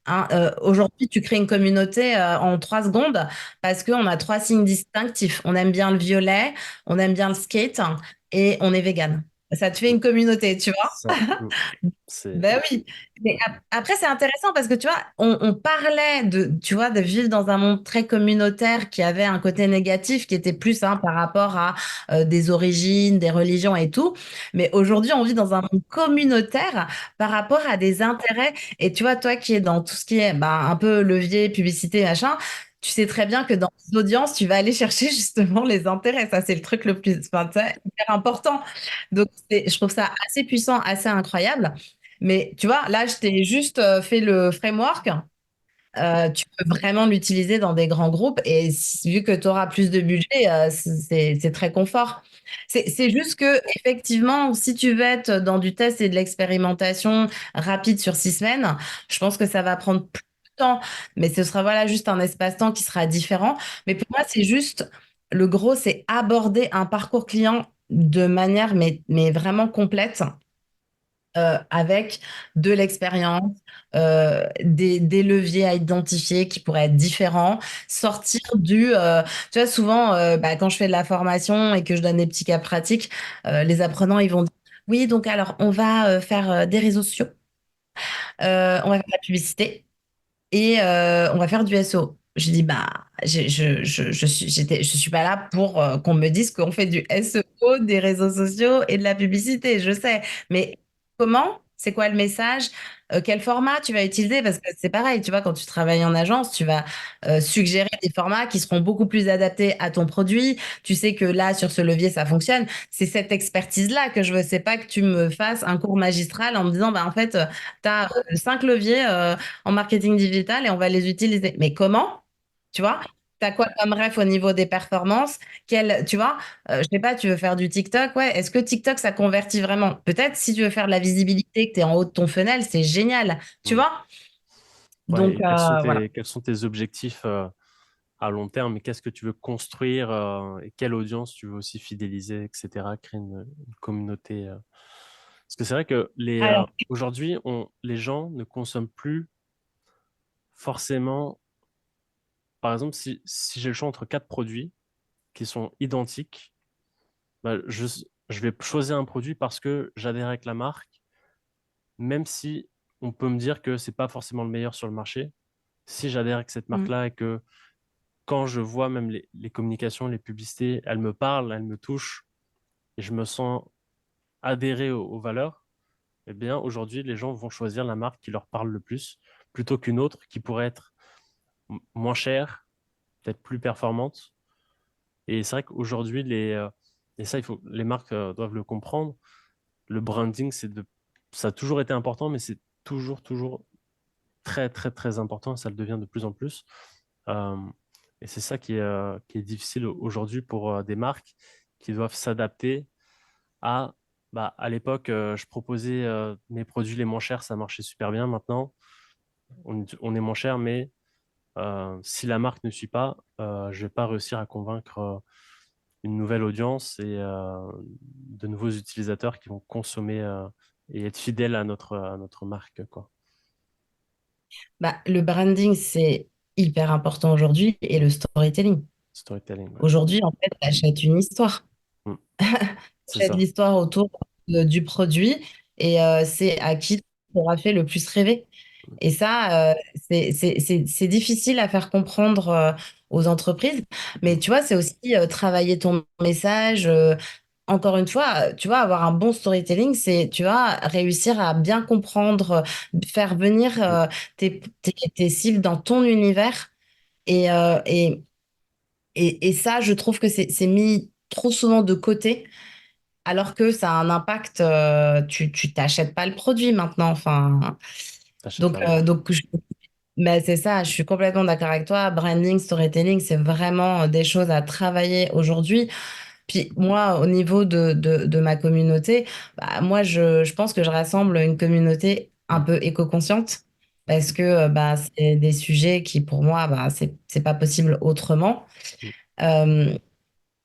Speaker 2: Hein, aujourd'hui, tu crées une communauté en 3 secondes parce qu'on a 3 signes distinctifs. On aime bien le violet, on aime bien le skate et on est vegan. Ça te fait une communauté, tu vois?
Speaker 1: Ça, c'est
Speaker 2: Ben oui. Mais après, c'est intéressant parce que tu vois, on parlait tu vois, de vivre dans un monde très communautaire qui avait un côté négatif qui était plus hein, par rapport à des origines, des religions et tout. Mais aujourd'hui, on vit dans un monde communautaire par rapport à des intérêts. Et tu vois, toi qui es dans tout ce qui est bah, un peu levier, publicité, machin, tu sais très bien que dans l'audience, tu vas aller chercher justement les intérêts. Ça, c'est le truc le plus enfin, tu sais, hyper important. Donc, je trouve ça assez puissant, assez incroyable. Mais tu vois, là, je t'ai juste fait le framework. Tu peux vraiment l'utiliser dans des grands groupes et vu que tu auras plus de budget, c'est très confort. C'est juste que, effectivement, si tu veux être dans du test et de l'expérimentation rapide sur 6 semaines, je pense que ça va prendre plus de temps. Mais ce sera voilà, juste un espace-temps qui sera différent. Mais pour moi, c'est juste le gros, c'est aborder un parcours client de manière mais vraiment complète avec de l'expérience, des leviers à identifier qui pourraient être différents, sortir tu vois, souvent, bah, quand je fais de la formation et que je donne des petits cas pratiques, les apprenants, ils vont dire, oui, donc alors, on va faire des réseaux sociaux, on va faire de la publicité et on va faire du SEO. Je dis, bah, je suis pas là pour qu'on me dise qu'on fait du SEO, des réseaux sociaux et de la publicité, je sais. Mais comment? C'est quoi le message? Quel format tu vas utiliser? Parce que c'est pareil, tu vois, quand tu travailles en agence, tu vas suggérer des formats qui seront beaucoup plus adaptés à ton produit. Tu sais que là, sur ce levier, ça fonctionne. C'est cette expertise-là que je veux. C'est pas que tu me fasses un cours magistral en me disant, bah, en fait, tu as 5 leviers en marketing digital et on va les utiliser. Mais comment? Tu vois? t'as quoi comme ref au niveau des performances? Tu vois, je sais pas, tu veux faire du TikTok, ouais. Est-ce que TikTok, ça convertit vraiment? Peut-être si tu veux faire de la visibilité, que tu es en haut de ton funnel, c'est génial, tu
Speaker 1: Mm.
Speaker 2: vois?
Speaker 1: Ouais,
Speaker 2: Donc,
Speaker 1: et
Speaker 2: voilà.
Speaker 1: quels sont tes objectifs à long terme et qu'est-ce que tu veux construire et quelle audience tu veux aussi fidéliser, etc., créer une communauté. Parce que c'est vrai que
Speaker 2: Alors,
Speaker 1: aujourd'hui, les gens ne consomment plus forcément. Par exemple, si j'ai le choix entre quatre produits qui sont identiques, bah, je vais choisir un produit parce que j'adhère avec la marque, même si on peut me dire que c'est pas forcément le meilleur sur le marché. Si j'adhère avec cette
Speaker 2: mm,
Speaker 1: marque-là et que quand je vois même les communications, les publicités, elles me parlent, elles me touchent et je me sens adhérer aux valeurs, eh bien, aujourd'hui, les gens vont choisir la marque qui leur parle le plus plutôt qu'une autre qui pourrait être moins chère, peut-être plus performante. Et c'est vrai qu'aujourd'hui, et ça, les marques doivent le comprendre, le branding, ça a toujours été important, mais c'est toujours très, très, très important. Ça le devient de plus en plus. Euh, et c'est ça qui est difficile aujourd'hui pour des marques qui doivent s'adapter à, à l'époque, je proposais mes produits les moins chers, ça marchait super bien. Maintenant, on est moins cher, mais si la marque ne suit pas, je vais pas réussir à convaincre une nouvelle audience et de nouveaux utilisateurs qui vont consommer et être fidèles à notre marque, quoi.
Speaker 2: bah, le branding, c'est hyper important aujourd'hui et le storytelling.
Speaker 1: Storytelling, ouais.
Speaker 2: Aujourd'hui, en fait, tu achètes une histoire.
Speaker 1: Mm.
Speaker 2: Tu
Speaker 1: C'est
Speaker 2: achètes
Speaker 1: ça.
Speaker 2: l'histoire autour du produit et c'est à qui tu auras fait le plus rêver. Et ça, c'est difficile à faire comprendre aux entreprises.
Speaker 1: Mm.
Speaker 2: Mais tu vois, c'est aussi travailler ton message. Encore une fois, tu vois, avoir un bon storytelling, c'est, tu vois, réussir à bien comprendre, faire venir
Speaker 1: Mm.
Speaker 2: tes cibles dans ton univers. Et, et ça, je trouve que c'est mis trop souvent de côté, alors que ça a un impact. Tu t'achètes pas le produit maintenant. Enfin,
Speaker 1: T'achètes la marque.
Speaker 2: donc mais c'est ça, je suis complètement d'accord avec toi. Branding, storytelling, c'est vraiment des choses à travailler aujourd'hui. Puis moi, au niveau de ma communauté, bah, moi, je pense que je rassemble une communauté un
Speaker 1: Mm.
Speaker 2: peu éco-consciente parce que bah, c'est des sujets qui, pour moi, bah, c'est pas possible autrement.
Speaker 1: Mm.
Speaker 2: Euh,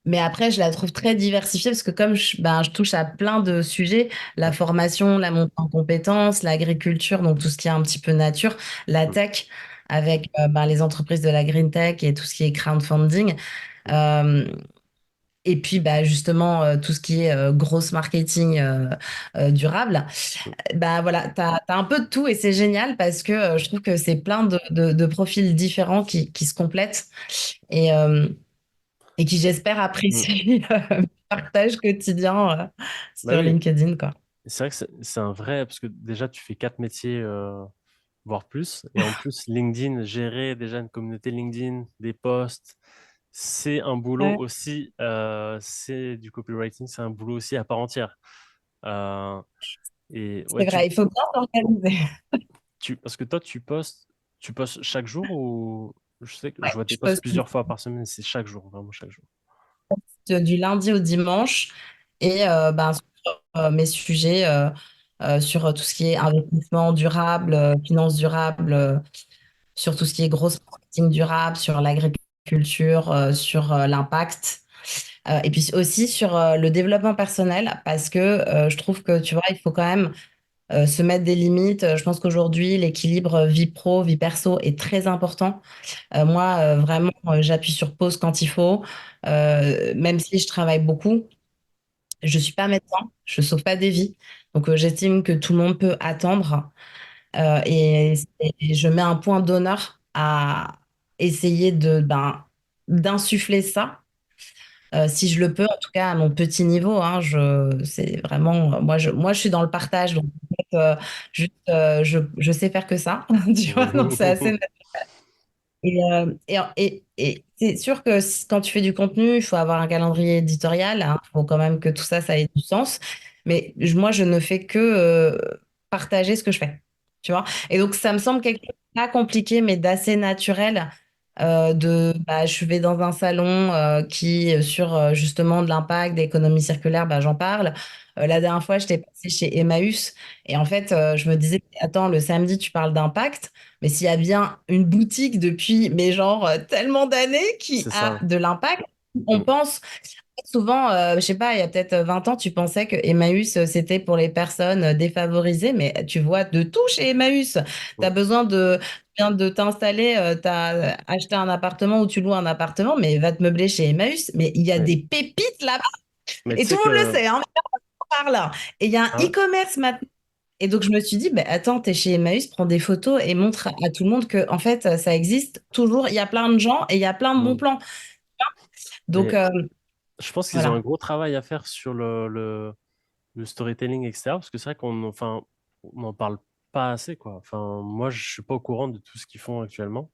Speaker 2: mais après, je la trouve très diversifiée parce que comme ben, je touche à plein de sujets, la
Speaker 1: Ouais.
Speaker 2: formation, la montée en compétences, l'agriculture, donc tout ce qui est un petit peu nature, la
Speaker 1: Mm.
Speaker 2: tech avec ben, les entreprises de la green tech et tout ce qui est crowdfunding.
Speaker 1: Mm.
Speaker 2: Euh, et puis bah, justement, tout ce qui est grosse marketing durable.
Speaker 1: Mm.
Speaker 2: Bah, voilà, tu as un peu de tout et c'est génial parce que je trouve que c'est plein de profils différents qui se complètent. Et, et qui j'espère
Speaker 1: Mm.
Speaker 2: apprécier le partage quotidien
Speaker 1: Bah
Speaker 2: sur
Speaker 1: oui,
Speaker 2: LinkedIn, quoi.
Speaker 1: c'est vrai que c'est un vrai, parce que déjà, tu fais quatre métiers, voire plus. Et en plus, LinkedIn, gérer déjà une communauté LinkedIn, des posts, c'est un boulot
Speaker 2: Ouais,
Speaker 1: aussi, c'est du copywriting, c'est un boulot aussi à part entière. Euh, et ouais,
Speaker 2: c'est vrai, il faut bien s'organiser.
Speaker 1: parce que toi, tu postes chaque jour ou je sais que je
Speaker 2: Ouais,
Speaker 1: vois tes
Speaker 2: je
Speaker 1: posts
Speaker 2: poste
Speaker 1: plusieurs fois par semaine, c'est chaque jour, vraiment chaque jour.
Speaker 2: du lundi au dimanche et ben, sur mes sujets sur tout ce qui est investissement durable, finance durable, sur tout ce qui est gros marketing durable, sur l'agriculture, sur l'impact. Et puis aussi sur le développement personnel, parce que je trouve que, tu vois, il faut quand même se mettre des limites. Je pense qu'aujourd'hui, l'équilibre vie pro, vie perso est très important. Moi, vraiment, j'appuie sur pause quand il faut. Même si je travaille beaucoup, je suis pas médecin, je sauve pas des vies. Donc, j'estime que tout le monde peut attendre. Et je mets un point d'honneur à essayer d'insuffler ça. Si je le peux, en tout cas à mon petit niveau, hein, c'est vraiment, moi, je suis dans le partage, donc en fait, juste, je sais faire que ça, tu vois, donc c'est assez. Et c'est sûr que quand tu fais du contenu, il faut avoir un calendrier éditorial, hein, il faut quand même que tout ça, ça ait du sens. Mais moi, je ne fais que partager ce que je fais, tu vois. Et donc, ça me semble quelque chose de pas compliqué, mais d'assez naturel Je vais dans un salon qui sur justement de l'impact, d'économie circulaire, j'en parle. La dernière fois, j'étais passée chez Emmaüs et en fait, je me disais, attends, le samedi, tu parles d'impact, mais s'il y a bien une boutique depuis, mais genre, tellement d'années qui
Speaker 1: C'est
Speaker 2: a
Speaker 1: ça.
Speaker 2: de l'impact, on
Speaker 1: Mm.
Speaker 2: pense souvent, je sais pas, il y a peut-être 20 ans, tu pensais que Emmaüs, c'était pour les personnes défavorisées, mais tu vois de tout chez Emmaüs. Tu as
Speaker 1: Mm.
Speaker 2: besoin tu viens de t'installer, tu as acheté un appartement ou tu loues un appartement, mais va te meubler chez Emmaüs. Mais il y a
Speaker 1: Mais,
Speaker 2: des pépites là-bas
Speaker 1: mais tu
Speaker 2: et tout
Speaker 1: sais
Speaker 2: le monde le
Speaker 1: que...
Speaker 2: sait, hein, on parle. Et il y a un
Speaker 1: Ah ouais?
Speaker 2: e-commerce maintenant. Et donc, je me suis dit, attends, t'es chez Emmaüs, prends des photos et montre à tout le monde que, en fait, ça existe toujours. Il y a plein de gens et il y a plein de bons
Speaker 1: Mm.
Speaker 2: plans. Donc,
Speaker 1: Mais je pense qu'ils ont un
Speaker 2: voilà.
Speaker 1: gros travail à faire sur le storytelling, etc. Parce que c'est vrai on n'en parle pas assez, quoi. Enfin, moi, je suis pas au courant de tout ce qu'ils font actuellement.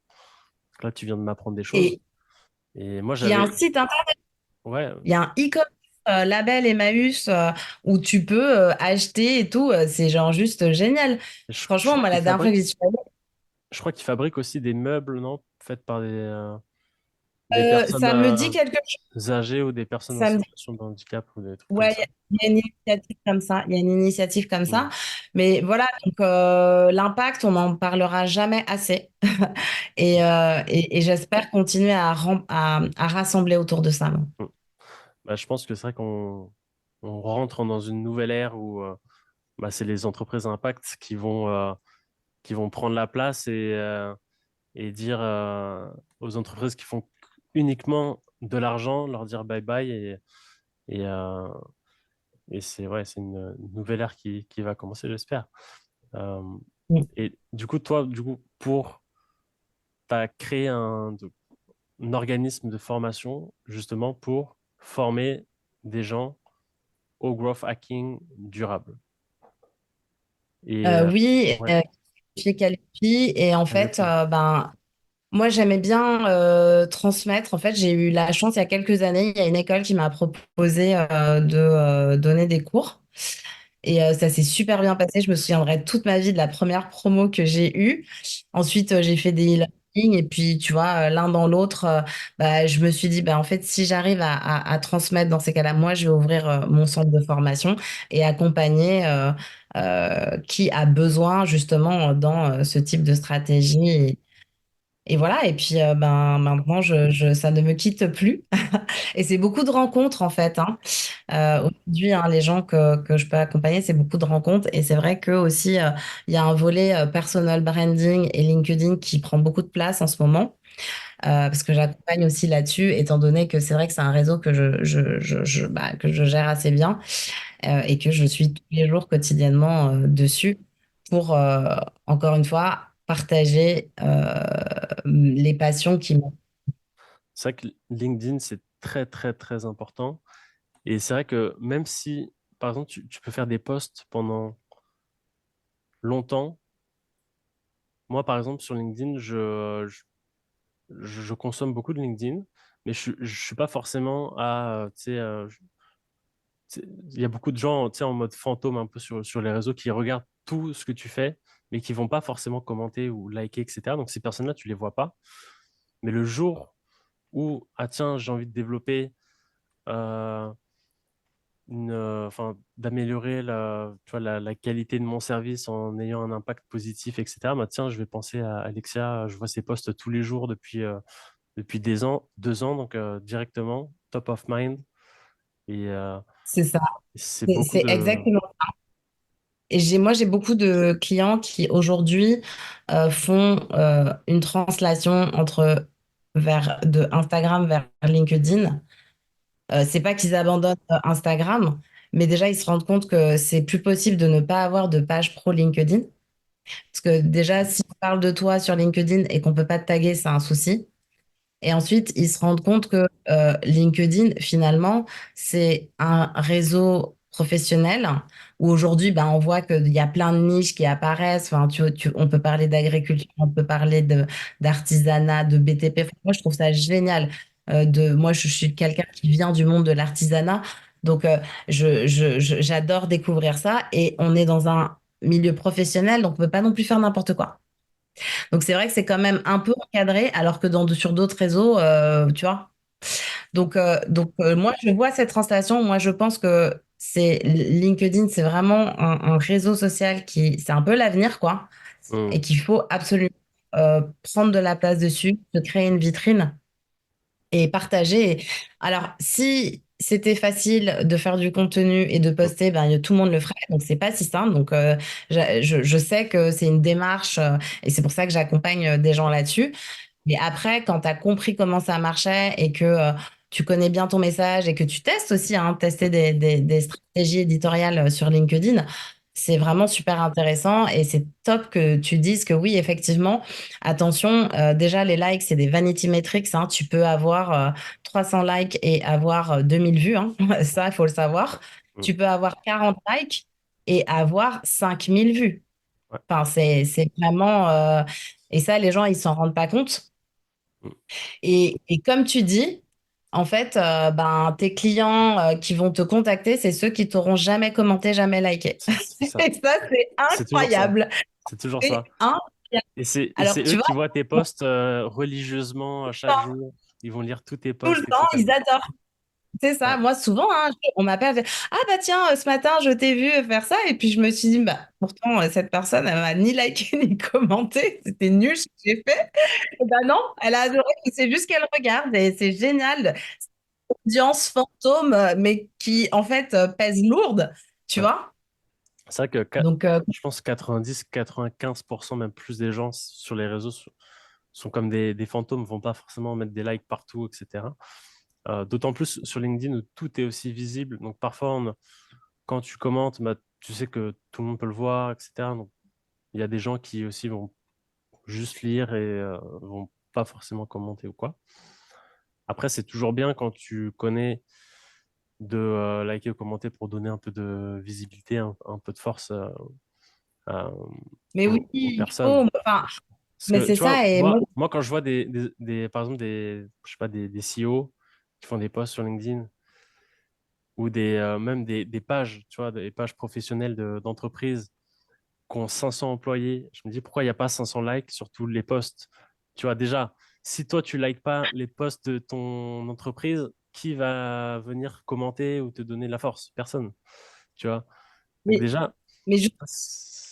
Speaker 1: Parce que là, tu viens de m'apprendre des choses.
Speaker 2: Et
Speaker 1: Et moi,
Speaker 2: il y a un
Speaker 1: j'avais...
Speaker 2: site internet,
Speaker 1: Ouais,
Speaker 2: il y a un e-commerce label Emmaüs où tu peux acheter et tout. C'est genre juste génial.
Speaker 1: je
Speaker 2: Franchement,
Speaker 1: crois
Speaker 2: moi,
Speaker 1: qu'ils
Speaker 2: la dernière fois que
Speaker 1: fabriquent...
Speaker 2: j'y suis allée,
Speaker 1: Je crois qu'ils fabriquent aussi des meubles, non? Faits par des personnes
Speaker 2: ça me dit quelque chose.
Speaker 1: âgées ou des personnes en
Speaker 2: Ça me dit,
Speaker 1: situation de handicap ou des trucs comme
Speaker 2: ouais,
Speaker 1: ça.
Speaker 2: il y a une initiative comme ça. Il y a une initiative comme
Speaker 1: Mm.
Speaker 2: ça. Mais voilà, donc l'impact, on n'en parlera jamais assez. Et j'espère continuer à rassembler autour de ça, moi.
Speaker 1: Mm. Bah, je pense que c'est vrai qu'on rentre dans une nouvelle ère où c'est les entreprises à impact qui vont prendre la place et dire aux entreprises qui font uniquement de l'argent, leur dire bye bye et, euh, et c'est ouais, c'est une nouvelle ère qui va commencer, j'espère. Euh, et du coup, toi, pour t'as créé un organisme de formation justement pour former des gens au growth hacking durable. Et
Speaker 2: Oui,
Speaker 1: ouais,
Speaker 2: chez Calliope. Et en fait,
Speaker 1: Calliope.
Speaker 2: moi, j'aimais bien transmettre. En fait, j'ai eu la chance il y a quelques années, il y a une école qui m'a proposé de donner des cours. Et ça s'est super bien passé. Je me souviendrai toute ma vie de la première promo que j'ai eue. Ensuite, j'ai fait des e-learning. Et puis, tu vois, l'un dans l'autre, je me suis dit, en fait, si j'arrive à transmettre dans ces cas-là, moi, je vais ouvrir mon centre de formation et accompagner qui a besoin justement dans ce type de stratégie. Et voilà, et puis maintenant, ça ne me quitte plus. Et c'est beaucoup de rencontres en fait, hein. Aujourd'hui, hein, les gens que je peux accompagner, c'est beaucoup de rencontres. Et c'est vrai que aussi, il y a un volet personal branding et LinkedIn qui prend beaucoup de place en ce moment. Parce que j'accompagne aussi là-dessus, étant donné que c'est vrai que c'est un réseau que que je gère assez bien et que je suis tous les jours quotidiennement dessus pour, encore une fois, partager les passions qui m'ont.
Speaker 1: C'est vrai que LinkedIn, c'est très, très, très important. Et c'est vrai que même si, par exemple, tu peux faire des posts pendant longtemps, moi, par exemple, sur LinkedIn, je consomme beaucoup de LinkedIn, mais je suis pas forcément à, tu sais, il y a beaucoup de gens, tu sais, en mode fantôme un peu sur les réseaux qui regardent tout ce que tu fais, mais qui vont pas forcément commenter ou liker, etc. Donc ces personnes-là, tu les vois pas. Mais le jour où, ah tiens, j'ai envie de développer euh, d'améliorer tu vois, la qualité de mon service en ayant un impact positif, etc. Tiens, je vais penser à Alexia, je vois ses posts tous les jours depuis des ans, 2 ans, donc directement, top of mind. Et
Speaker 2: C'est ça,
Speaker 1: c'est beaucoup
Speaker 2: c'est
Speaker 1: de...
Speaker 2: exactement. Et moi, j'ai beaucoup de clients qui aujourd'hui font une translation de Instagram vers LinkedIn. C'est pas qu'ils abandonnent Instagram, mais déjà, ils se rendent compte que c'est plus possible de ne pas avoir de page pro LinkedIn. Parce que déjà, si on parle de toi sur LinkedIn et qu'on peut pas te taguer, c'est un souci. Et ensuite, ils se rendent compte que LinkedIn, finalement, c'est un réseau professionnel où aujourd'hui, on voit qu'il y a plein de niches qui apparaissent. Enfin, on peut parler d'agriculture, on peut parler d'artisanat, de BTP. Enfin, moi, je trouve ça génial. Moi, je suis quelqu'un qui vient du monde de l'artisanat. Donc, j'adore découvrir ça. Et on est dans un milieu professionnel, donc on ne peut pas non plus faire n'importe quoi. Donc c'est vrai que c'est quand même un peu encadré, alors que sur d'autres réseaux, tu vois. Moi, je vois cette translation. Moi, je pense que c'est LinkedIn, c'est vraiment un réseau social c'est un peu l'avenir, quoi,
Speaker 1: Mm.
Speaker 2: et qu'il faut absolument prendre de la place dessus, se créer une vitrine et partager. Alors, si c'était facile de faire du contenu et de
Speaker 1: Mm.
Speaker 2: poster, ben, tout le monde le ferait. Donc, c'est pas si simple. Donc, je sais que c'est une démarche et c'est pour ça que j'accompagne des gens là-dessus. Mais après, quand tu as compris comment ça marchait et que tu connais bien ton message et que tu testes aussi, hein, tester des stratégies éditoriales sur LinkedIn, c'est vraiment super intéressant et c'est top que tu dises que oui, effectivement, attention, déjà les likes, c'est des vanity metrics, hein, tu peux avoir 300 likes et avoir 2000 vues, hein, ça, il faut le savoir.
Speaker 1: Mm.
Speaker 2: Tu peux avoir 40 likes et avoir 5000 vues.
Speaker 1: Ouais.
Speaker 2: Enfin, c'est vraiment... et ça, les gens, ils s'en rendent pas compte.
Speaker 1: Mm.
Speaker 2: Et comme tu dis, en fait, ben, tes clients qui vont te contacter, c'est ceux qui t'auront jamais commenté, jamais liké.
Speaker 1: C'est ça.
Speaker 2: Et ça, c'est
Speaker 1: C'est toujours ça.
Speaker 2: incroyable.
Speaker 1: C'est toujours
Speaker 2: C'est
Speaker 1: ça.
Speaker 2: incroyable.
Speaker 1: Et
Speaker 2: Alors,
Speaker 1: c'est eux
Speaker 2: tu vois,
Speaker 1: qui voient tes posts religieusement chaque jour. Ils vont lire tous tes
Speaker 2: tout le
Speaker 1: posts,
Speaker 2: temps, ils
Speaker 1: etc.
Speaker 2: adorent. C'est ça.
Speaker 1: Ouais.
Speaker 2: Moi, souvent, hein, on m'appelle, ah bah tiens, ce matin, je t'ai vu faire ça. Et puis, je me suis dit, bah, pourtant, cette personne, elle m'a ni liké ni commenté. C'était nul ce que j'ai fait. Et ben non, elle a adoré. C'est juste qu'elle regarde et c'est génial. Audience fantôme, mais qui en fait pèse lourde, tu
Speaker 1: Ouais.
Speaker 2: vois?
Speaker 1: C'est vrai que
Speaker 2: Donc,
Speaker 1: je pense 90-95%, même plus des gens sur les réseaux sont comme des fantômes, vont pas forcément mettre des likes partout, etc. D'autant plus sur LinkedIn où tout est aussi visible. Donc parfois, quand tu commentes, bah, tu sais que tout le monde peut le voir, etc. Donc il y a des gens qui aussi vont juste lire et vont pas forcément commenter ou quoi. Après, c'est toujours bien quand tu connais de liker ou commenter pour donner un peu de visibilité, un peu de force à-
Speaker 2: mais oui,
Speaker 1: aux
Speaker 2: il
Speaker 1: personnes.
Speaker 2: faut, enfin,
Speaker 1: Parce
Speaker 2: mais
Speaker 1: que,
Speaker 2: c'est
Speaker 1: tu vois,
Speaker 2: ça. Et moi,
Speaker 1: moi quand je vois par exemple, je sais pas, des CEO qui font des posts sur LinkedIn ou même des pages, tu vois, des pages professionnelles d'entreprises qui ont 500 employés, je me dis pourquoi il n'y a pas 500 likes sur tous les posts. Tu vois, déjà, si toi, tu likes pas les posts de ton entreprise, qui va venir commenter ou te donner de la force? Personne, tu vois. Donc
Speaker 2: mais,
Speaker 1: déjà,
Speaker 2: mais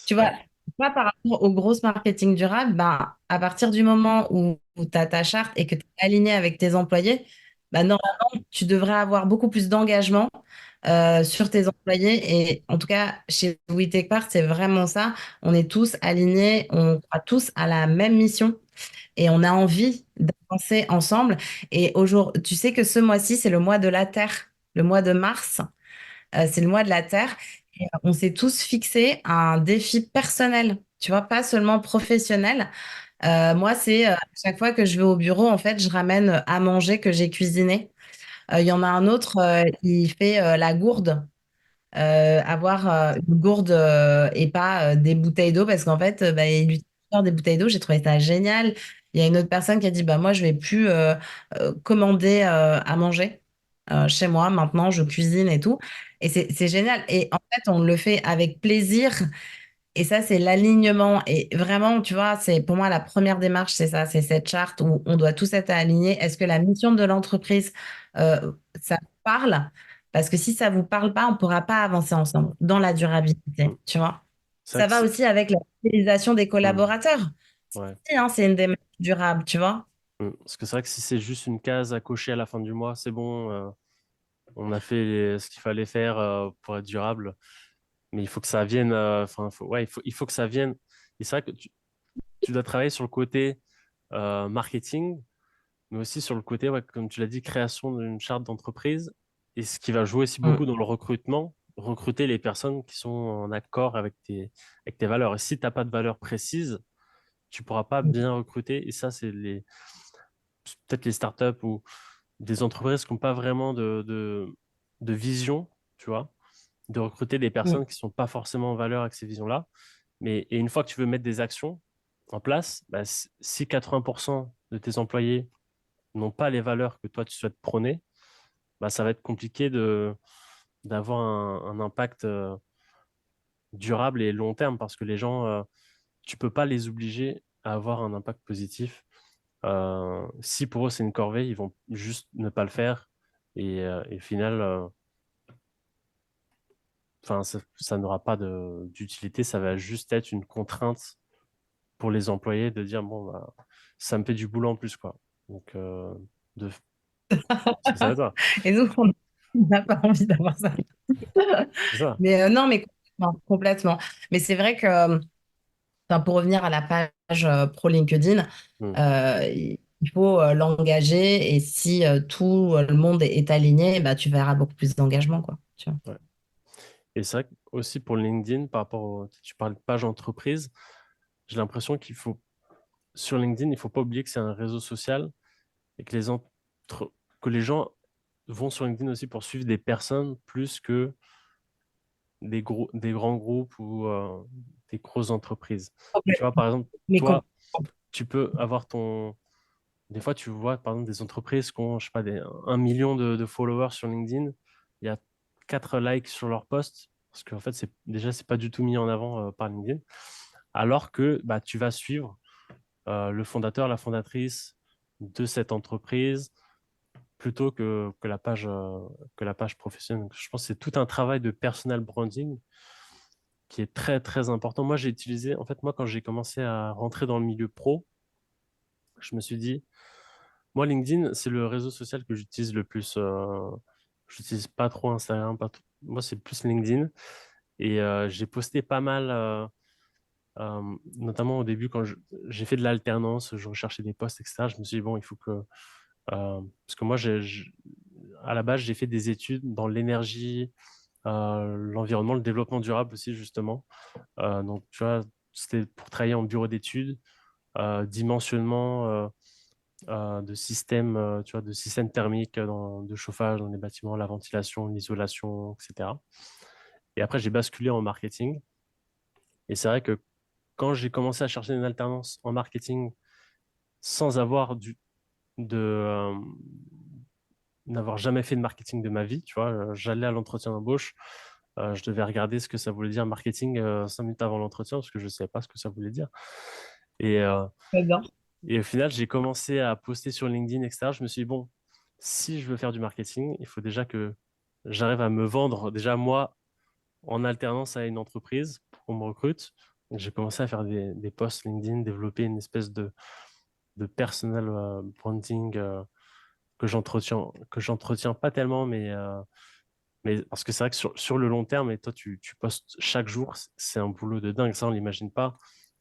Speaker 2: tu vois,
Speaker 1: ouais.
Speaker 2: moi, par rapport au gros marketing durable, ben, à partir du moment où tu as ta charte et que tu es aligné avec tes employés, ben, normalement, tu devrais avoir beaucoup plus d'engagement sur tes employés. Et en tout cas, chez We Take Part, c'est vraiment ça. On est tous alignés, on croit tous à la même mission et on a envie d'avancer ensemble. Et aujourd'hui, tu sais que ce mois-ci, c'est le mois de la Terre, le mois de mars, c'est le mois de la Terre. Et on s'est tous fixé un défi personnel, tu vois, pas seulement professionnel. Moi, c'est chaque fois que je vais au bureau, en fait, je ramène à manger que j'ai cuisiné. Il y en a un autre, il fait la gourde. Avoir une gourde et pas des bouteilles d'eau parce qu'en fait, bah, il utilise encore des bouteilles d'eau. J'ai trouvé ça génial. Il y a une autre personne qui a dit, bah, moi, je vais plus commander à manger chez moi. Maintenant, je cuisine et tout. Et c'est génial. Et en fait, on le fait avec plaisir. Et ça, c'est l'alignement. Et vraiment, tu vois, c'est pour moi la première démarche, c'est ça, c'est cette charte où on doit tous être alignés. Est-ce que la mission de l'entreprise, ça vous parle? Parce que si ça vous parle pas, on ne pourra pas avancer ensemble dans la durabilité,
Speaker 1: Mm.
Speaker 2: tu vois.
Speaker 1: C'est vrai
Speaker 2: Ça
Speaker 1: que
Speaker 2: va aussi avec la fidélisation des
Speaker 1: mm,
Speaker 2: collaborateurs.
Speaker 1: ouais.
Speaker 2: C'est une démarche durable, tu vois.
Speaker 1: Parce que c'est vrai que si c'est juste une case à cocher à la fin du mois, c'est bon, on a fait ce qu'il fallait faire pour être durable, mais il faut que ça vienne, enfin, ouais, il faut que ça vienne. Et c'est vrai que tu dois travailler sur le côté marketing, mais aussi sur le côté, ouais, comme tu l'as dit, création d'une charte d'entreprise. Et ce qui va jouer aussi beaucoup
Speaker 2: Mm.
Speaker 1: dans le recrutement, recruter les personnes qui sont en accord avec tes valeurs. Et si tu n'as pas de valeurs précises, tu ne pourras pas bien recruter. Et ça, c'est peut-être les startups ou des entreprises qui n'ont pas vraiment de vision, tu vois, de recruter des
Speaker 2: Mm.
Speaker 1: personnes qui ne sont pas forcément en valeur avec ces visions-là. Et une fois que tu veux mettre des actions en place, bah, si 80% de tes employés n'ont pas les valeurs que toi tu souhaites prôner, bah, ça va être compliqué d'avoir un impact durable et long terme parce que les gens, tu peux pas les obliger. à avoir un impact positif. Si pour eux c'est une corvée, ils vont juste ne pas le faire et au final, enfin, ça n'aura pas d'utilité, ça va juste être une contrainte pour les employés de dire bon, bah, ça me fait du boulot en plus, quoi. Donc, de... c'est ça, toi.
Speaker 2: Et nous, on n'a pas envie d'avoir ça.
Speaker 1: C'est ça.
Speaker 2: Mais non, mais complètement, complètement. Mais c'est vrai que, enfin, pour revenir à la page pro LinkedIn,
Speaker 1: Mm.
Speaker 2: il faut l'engager et si tout le monde est aligné, bah, tu verras beaucoup plus d'engagement, quoi. Tu vois.
Speaker 1: Ouais. Et c'est vrai que aussi pour LinkedIn, par rapport tu parles de page entreprise, j'ai l'impression sur LinkedIn, il faut pas oublier que c'est un réseau social et que que les gens vont sur LinkedIn aussi pour suivre des personnes plus que des grands groupes ou des grosses entreprises. Tu vois, par exemple,
Speaker 2: Mais
Speaker 1: toi, tu peux avoir des fois, tu vois, par exemple, des entreprises qui ont, je sais pas, 1 million de followers sur LinkedIn. Il y a 4 likes sur leur post parce qu'en fait, déjà, c'est pas du tout mis en avant par LinkedIn. Alors que bah, tu vas suivre le fondateur, la fondatrice de cette entreprise plutôt que la page professionnelle. Donc, je pense que c'est tout un travail de personal branding qui est très, très important. Moi, j'ai utilisé, en fait, moi, quand j'ai commencé à rentrer dans le milieu pro, je me suis dit, moi, LinkedIn, c'est le réseau social que j'utilise le plus. J'utilise pas trop Instagram, pas trop. Moi, c'est plus LinkedIn. Et j'ai posté pas mal, notamment au début, j'ai fait de l'alternance, je recherchais des postes, etc. Je me suis dit, bon, il faut que. Parce que moi, à la base, j'ai fait des études dans l'énergie, l'environnement, le développement durable aussi, justement. Donc, tu vois, c'était pour travailler en bureau d'études, dimensionnement de systèmes, tu vois, de systèmes thermiques de chauffage dans les bâtiments, la ventilation, l'isolation, etc. Et après, j'ai basculé en marketing. Et c'est vrai que quand j'ai commencé à chercher une alternance en marketing sans n'avoir jamais fait de marketing de ma vie, tu vois, j'allais à l'entretien d'embauche, je devais regarder ce que ça voulait dire marketing 5 minutes avant l'entretien parce que je ne savais pas ce que ça voulait dire. Et, euh,
Speaker 2: J'adore.
Speaker 1: et au final, j'ai commencé à poster sur LinkedIn, etc. Je me suis dit, bon, si je veux faire du marketing, il faut déjà que j'arrive à me vendre, déjà moi, en alternance à une entreprise pour qu'on me recrute. Donc, j'ai commencé à faire des posts LinkedIn, développer une espèce de personal branding que j'entretiens pas tellement, mais parce que c'est vrai que sur le long terme, et toi, tu postes chaque jour, c'est un boulot de dingue, ça, on l'imagine pas.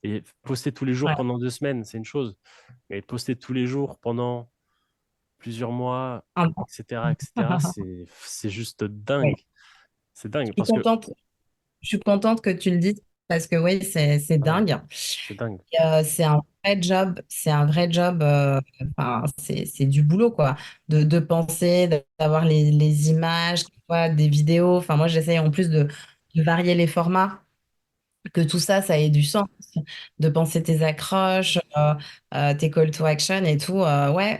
Speaker 1: Et poster tous les jours
Speaker 2: Ouais.
Speaker 1: pendant 2 semaines, c'est une chose. Mais poster tous les jours pendant plusieurs mois,
Speaker 2: Un-
Speaker 1: etc., etc., c'est juste dingue.
Speaker 2: Ouais.
Speaker 1: C'est
Speaker 2: Je
Speaker 1: dingue
Speaker 2: suis
Speaker 1: parce que
Speaker 2: contente, je suis contente que tu le dises parce que oui, c'est
Speaker 1: ah ouais,
Speaker 2: dingue.
Speaker 1: c'est dingue.
Speaker 2: C'est un vrai job, c'est un vrai job, enfin, c'est du boulot, quoi, de penser, d'avoir les images, quoi, des vidéos. Enfin, moi, j'essaye en plus de varier les formats, que tout ça, ça ait du sens, de penser tes accroches, tes call to action et tout. Ouais,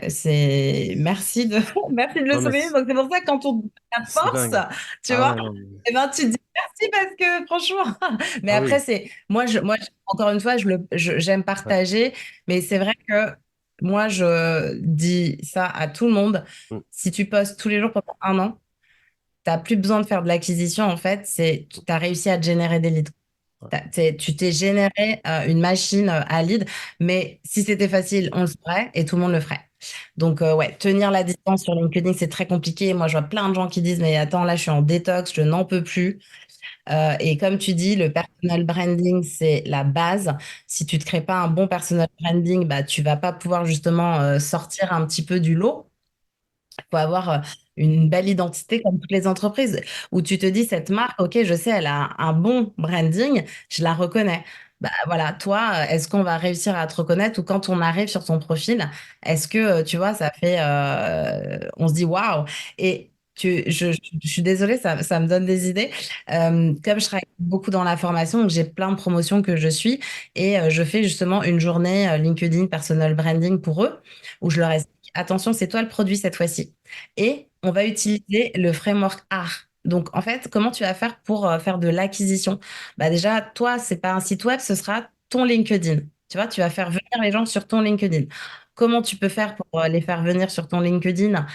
Speaker 2: merci de, merci de le
Speaker 1: Non, mais
Speaker 2: souligner. Donc, c'est pour ça que quand on te dit la
Speaker 1: c'est
Speaker 2: force,
Speaker 1: dingue.
Speaker 2: tu
Speaker 1: Ah
Speaker 2: vois,
Speaker 1: ouais, non, mais...
Speaker 2: eh ben, tu te dis merci parce que franchement, mais
Speaker 1: Ah
Speaker 2: après,
Speaker 1: oui,
Speaker 2: c'est, encore une fois, j'aime
Speaker 1: ouais.
Speaker 2: partager, mais c'est vrai que moi, je dis ça à tout le monde.
Speaker 1: Mm,
Speaker 2: Si tu postes tous les jours pendant un an, tu n'as plus besoin de faire de l'acquisition, en fait, tu as réussi à te générer des leads.
Speaker 1: ouais,
Speaker 2: Tu t'es généré une machine à lead, mais si c'était facile, on le ferait et tout le monde le ferait. Donc, ouais, tenir la distance sur LinkedIn, c'est très compliqué. Moi, je vois plein de gens qui disent, mais attends, là, je suis en détox, je n'en peux plus. Et comme tu dis, le personal branding, c'est la base. Si tu ne te crées pas un bon personal branding, bah, tu vas pas pouvoir justement sortir un petit peu du lot. Il faut avoir une belle identité comme toutes les entreprises, où tu te dis, cette marque, ok, je sais, elle a un bon branding, je la reconnais. Bah, voilà, toi, est-ce qu'on va réussir à te reconnaître ou quand on arrive sur ton profil, est-ce que, tu vois, ça fait, on se dit, waouh. Et je suis désolée, ça me donne des idées. Comme je travaille beaucoup dans la formation, donc j'ai plein de promotions que je suis et je fais justement une journée LinkedIn Personal Branding pour eux, où je leur explique, attention, c'est toi le produit cette fois-ci. Et on va utiliser le framework R. Donc, en fait, comment tu vas faire pour faire de l'acquisition? Bah déjà, toi, c'est pas un site web, ce sera ton LinkedIn. Tu vois, tu vas faire venir les gens sur ton LinkedIn. Comment tu peux faire pour les faire venir sur ton LinkedIn?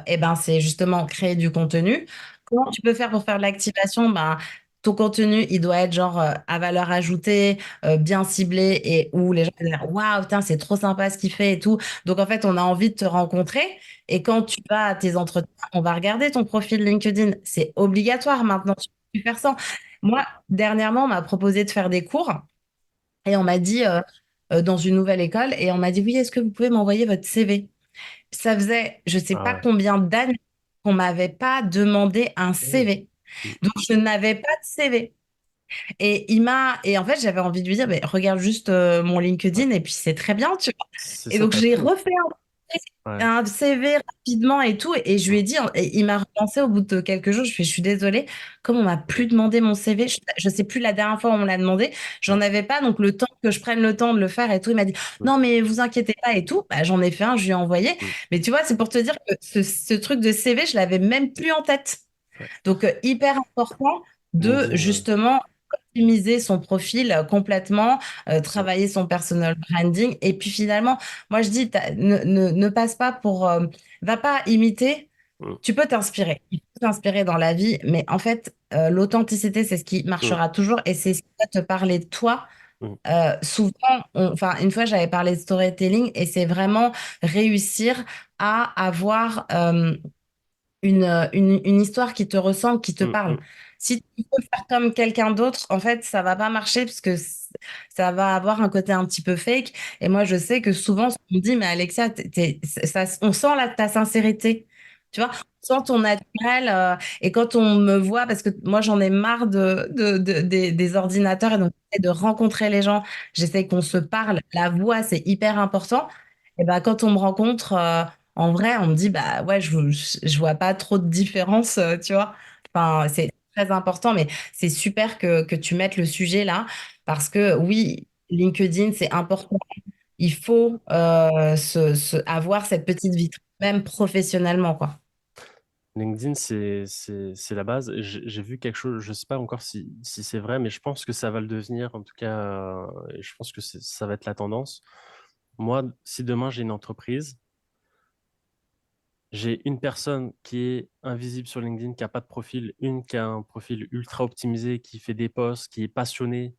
Speaker 2: Eh ben, c'est justement créer du contenu. Comment tu peux faire pour faire de l'activation? Ben, ton contenu, il doit être genre à valeur ajoutée, bien ciblé et où les gens vont dire waouh, putain, c'est trop sympa ce qu'il fait et tout. Donc, en fait, on a envie de te rencontrer. Et quand tu vas à tes entretiens, on va regarder ton profil LinkedIn. C'est obligatoire maintenant. Tu peux plus faire ça. Moi, dernièrement, on m'a proposé de faire des cours. Et on m'a dit, dans une nouvelle école, et on m'a dit, oui, est-ce que vous pouvez m'envoyer votre CV? Ça faisait, je ne sais
Speaker 1: Ah
Speaker 2: pas
Speaker 1: ouais.
Speaker 2: combien d'années qu'on m'avait pas demandé un
Speaker 1: Oui.
Speaker 2: CV.
Speaker 1: Mm.
Speaker 2: Donc, je n'avais pas de CV. Et en fait, j'avais envie de lui dire, mais regarde juste mon
Speaker 1: Ouais.
Speaker 2: LinkedIn, et puis c'est très bien, tu vois.
Speaker 1: C'est
Speaker 2: Et
Speaker 1: ça,
Speaker 2: donc,
Speaker 1: t'as
Speaker 2: j'ai
Speaker 1: tout.
Speaker 2: refait
Speaker 1: Ouais.
Speaker 2: un CV rapidement et tout. Et je lui ai dit, et il m'a relancé au bout de quelques jours. Je suis désolée, comme on m'a plus demandé mon CV, je sais plus la dernière fois où on me l'a demandé,
Speaker 1: Ouais.
Speaker 2: j'en avais pas. Donc le temps que je prenne le temps de le faire et tout, il m'a dit,
Speaker 1: Mm.
Speaker 2: non, mais vous inquiétez pas et tout. Bah, j'en ai fait un, je lui ai envoyé.
Speaker 1: Mm.
Speaker 2: Mais tu vois, c'est pour te dire que ce truc de CV, je l'avais même plus en tête.
Speaker 1: Ouais.
Speaker 2: Donc, hyper important de
Speaker 1: LinkedIn,
Speaker 2: justement optimiser son profil complètement,
Speaker 1: c'est ça.
Speaker 2: travailler son personal branding. Et puis finalement, moi je dis, ne passe pas pour, va pas imiter.
Speaker 1: Mm.
Speaker 2: Tu peux t'inspirer. Il faut t'inspirer dans la vie, mais en fait, l'authenticité, c'est ce qui
Speaker 1: Mm.
Speaker 2: marchera toujours et c'est ce qui va te parler de toi.
Speaker 1: Mm.
Speaker 2: Souvent, enfin, une fois, j'avais parlé de storytelling et c'est vraiment réussir à avoir une histoire qui te ressemble, qui te
Speaker 1: Mm.
Speaker 2: parle.
Speaker 1: Mm.
Speaker 2: Si tu peux faire comme quelqu'un d'autre, en fait, ça va pas marcher parce que ça va avoir un côté un petit peu fake. Et moi, je sais que souvent, on me dit, mais Alexia, ça, on sent ta sincérité. Tu vois, on sent ton naturel. Et quand on me voit, parce que moi, j'en ai marre des ordinateurs et donc j'essaie de rencontrer les gens, j'essaie qu'on se parle. La voix, c'est hyper important. Et ben, quand on me rencontre, en vrai, on me dit, bah ouais, je vois pas trop de différence, tu vois. Enfin, c'est très important, mais c'est super que tu mettes le sujet là, parce que oui, LinkedIn, c'est important. Il faut avoir cette petite vitrine, même professionnellement, quoi.
Speaker 1: LinkedIn, c'est la base. J'ai vu quelque chose, je sais pas encore si c'est vrai, mais je pense que ça va le devenir, en tout cas, et je pense que ça va être la tendance. Moi, si demain j'ai une entreprise, j'ai une personne qui est invisible sur LinkedIn, qui n'a pas de profil, une qui a un profil ultra optimisé, qui fait des posts, qui est passionnée,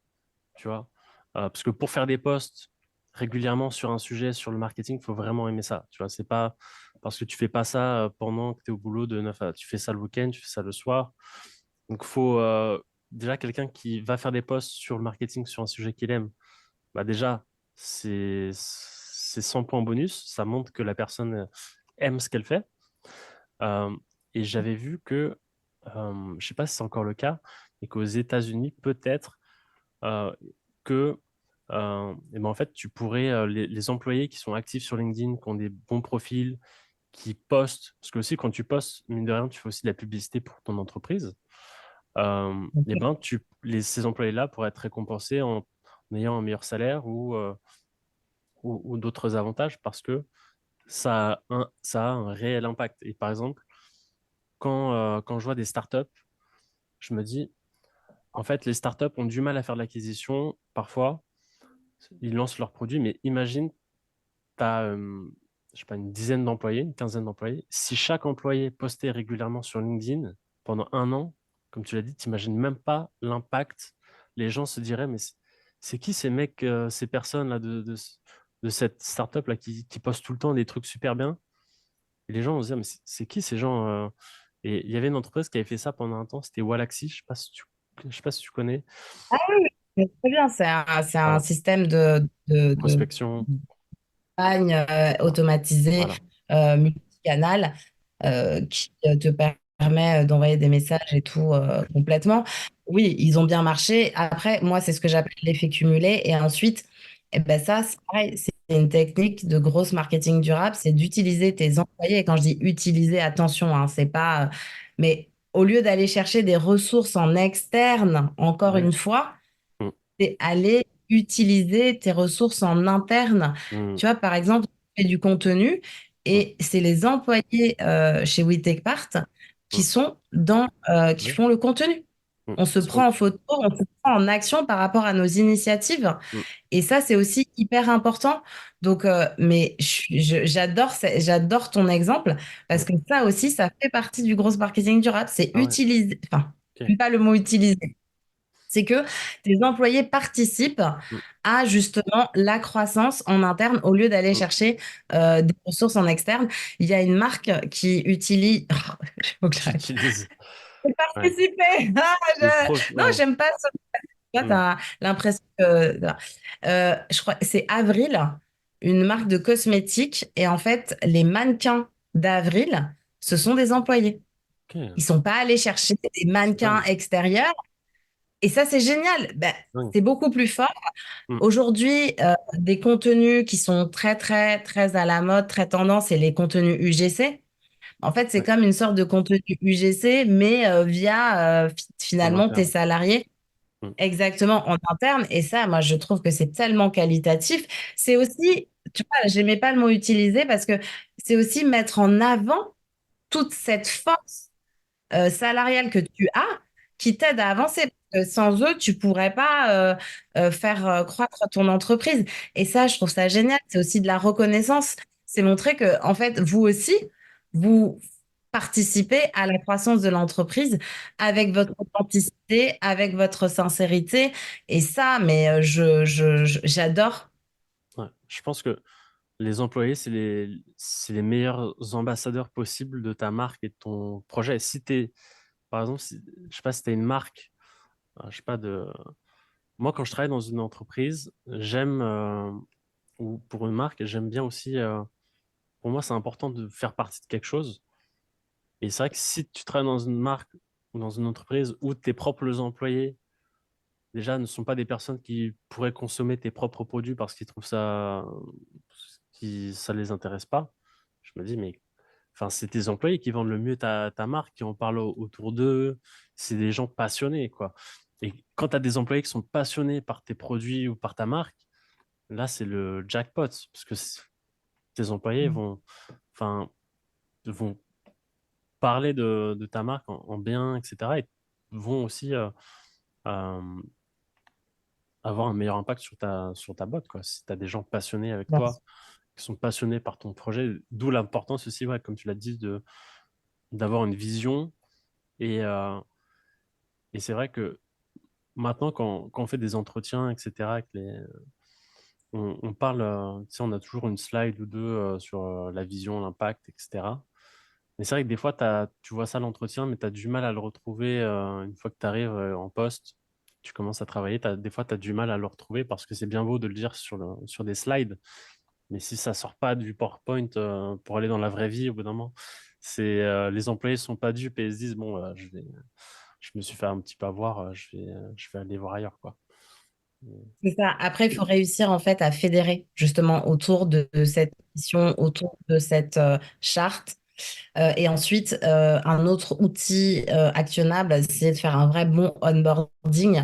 Speaker 1: tu vois. Parce que pour faire des posts régulièrement sur un sujet, sur le marketing, il faut vraiment aimer ça. Tu vois, c'est pas parce que tu fais pas ça pendant que tu es au boulot de 9 à... Tu fais ça le week-end, tu fais ça le soir. Donc, il faut déjà quelqu'un qui va faire des posts sur le marketing, sur un sujet qu'il aime. Bah déjà, c'est 100 points bonus. Ça montre que la personne aime ce qu'elle fait. Euh, et j'avais vu que, je ne sais pas si c'est encore le cas, mais qu'aux États-Unis, peut-être euh, que et ben en fait, tu pourrais, les employés qui sont actifs sur LinkedIn, qui ont des bons profils, qui postent, parce que aussi quand tu postes, mine de rien, tu fais aussi de la publicité pour ton entreprise, et
Speaker 2: Ok.
Speaker 1: ben ces employés-là pourraient être récompensés en ayant un meilleur salaire ou d'autres avantages parce que ça a un réel impact. Et par exemple, quand je vois des startups, je me dis, en fait, les startups ont du mal à faire de l'acquisition. Parfois, ils lancent leurs produits, mais imagine, tu as, je sais pas, une dizaine d'employés, une quinzaine d'employés. Si chaque employé postait régulièrement sur LinkedIn pendant un an, comme tu l'as dit, tu n'imagines même pas l'impact. Les gens se diraient, mais c'est qui ces mecs, ces personnes-là de cette startup-là qui postent tout le temps des trucs super bien? Et les gens vont se dire, mais c'est qui ces gens Et il y avait une entreprise qui avait fait ça pendant un temps, c'était Wallaxy, je sais pas si tu connais.
Speaker 2: Ah oui, c'est très bien. C'est un
Speaker 1: Voilà,
Speaker 2: système de
Speaker 1: prospection,
Speaker 2: campagne automatisé,
Speaker 1: voilà.
Speaker 2: multicanal, qui te permet d'envoyer des messages et tout complètement. Oui, ils ont bien marché. Après, moi, c'est ce que j'appelle l'effet cumulé. Et ensuite, eh ben ça, c'est pareil, c'est une technique de grosse marketing durable, c'est d'utiliser tes employés. Et quand je dis utiliser, attention, hein, c'est pas. Mais au lieu d'aller chercher des ressources en externe, encore
Speaker 1: Ouais.
Speaker 2: une fois,
Speaker 1: Mm,
Speaker 2: c'est aller utiliser tes ressources en interne.
Speaker 1: mm,
Speaker 2: Tu vois, par exemple, tu fais du contenu
Speaker 1: mm,
Speaker 2: et c'est les employés chez We Take Part qui
Speaker 1: mm.
Speaker 2: sont qui
Speaker 1: Oui,
Speaker 2: font le contenu.
Speaker 1: Mm.
Speaker 2: On se prend en photo, on se prend en action par rapport à nos initiatives.
Speaker 1: Mm.
Speaker 2: Et ça, c'est aussi hyper important. Donc, mais j'adore ton exemple parce
Speaker 1: Mm.
Speaker 2: que ça aussi, ça fait partie du gros marketing durable. C'est
Speaker 1: Ah ouais,
Speaker 2: utiliser, enfin,
Speaker 1: ok.
Speaker 2: j'aime pas le mot utiliser. C'est que tes employés participent
Speaker 1: Mm.
Speaker 2: à justement la croissance en interne au lieu d'aller
Speaker 1: Mm.
Speaker 2: chercher des ressources en externe. Il y a une marque qui utilise. Il faut que
Speaker 1: Qui
Speaker 2: j'arrête.
Speaker 1: utilise. Ouais.
Speaker 2: Participer. Ah, Non,
Speaker 1: Ouais.
Speaker 2: j'aime pas ça. Tu
Speaker 1: Mm.
Speaker 2: as l'impression que. Je crois que c'est Avril, une marque de cosmétiques. Et en fait, les mannequins d'Avril, ce sont des employés.
Speaker 1: Ok.
Speaker 2: Ils sont pas allés chercher des
Speaker 1: C'est
Speaker 2: mannequins
Speaker 1: dingue.
Speaker 2: extérieurs. Et ça, c'est génial. Ben,
Speaker 1: Dingue.
Speaker 2: c'est beaucoup plus fort.
Speaker 1: Mm.
Speaker 2: Aujourd'hui, des contenus qui sont très, très, très à la mode, très tendance, c'est les contenus UGC. En fait, c'est
Speaker 1: Ouais.
Speaker 2: comme une sorte de contenu UGC, mais via
Speaker 1: En
Speaker 2: finalement tes
Speaker 1: interne.
Speaker 2: salariés.
Speaker 1: Mm.
Speaker 2: Exactement, en interne. Et ça, moi, je trouve que c'est tellement qualitatif. C'est aussi, tu vois, j'aimais pas le mot utiliser parce que c'est aussi mettre en avant toute cette force salariale que tu as qui t'aide à avancer. Parce que sans eux, tu pourrais pas faire croître ton entreprise. Et ça, je trouve ça génial. C'est aussi de la reconnaissance. C'est montrer que, en fait, vous aussi, vous participez à la croissance de l'entreprise avec votre authenticité, avec votre sincérité. Et ça, mais j'adore.
Speaker 1: Ouais. Je pense que les employés, c'est les meilleurs ambassadeurs possibles de ta marque et de ton projet. Si t'es, par exemple, je sais pas si tu une marque, je sais pas moi, quand je travaille dans une entreprise, ou pour une marque, j'aime bien aussi, pour moi, c'est important de faire partie de quelque chose. Et c'est vrai que si tu travailles dans une marque ou dans une entreprise où tes propres employés, déjà, ne sont pas des personnes qui pourraient consommer tes propres produits parce qu'ils trouvent ça les intéresse pas, je me dis, mais enfin, c'est tes employés qui vendent le mieux ta marque, qui en parlent autour d'eux. C'est des gens passionnés, quoi. Et quand tu as des employés qui sont passionnés par tes produits ou par ta marque, là, c'est le jackpot, parce que tes employés enfin, vont parler de ta marque en bien, etc. Et vont aussi euh, avoir un meilleur impact sur ta boîte, quoi. Si tu as des gens passionnés avec toi, qui sont passionnés par ton projet, d'où l'importance aussi, ouais, comme tu l'as dit, d'avoir une vision. Et, euh, et c'est vrai que maintenant, quand on fait des entretiens, etc., on parle, tu sais, on a toujours une slide ou deux sur la vision, l'impact, etc. Mais c'est vrai que des fois, tu vois ça à l'entretien, mais tu as du mal à le retrouver une fois que tu arrives en poste, tu commences à travailler. Des fois, tu as du mal à le retrouver parce que c'est bien beau de le dire sur des slides, mais si ça sort pas du PowerPoint pour aller dans la vraie vie, au bout d'un moment, les employés sont pas dupes et ils se disent, bon, je me suis fait un petit peu avoir, je vais aller voir ailleurs, quoi.
Speaker 2: C'est ça. Après, il faut réussir en fait à fédérer justement autour de cette mission, autour de cette charte. Et ensuite, un autre outil actionnable, c'est de faire un vrai bon onboarding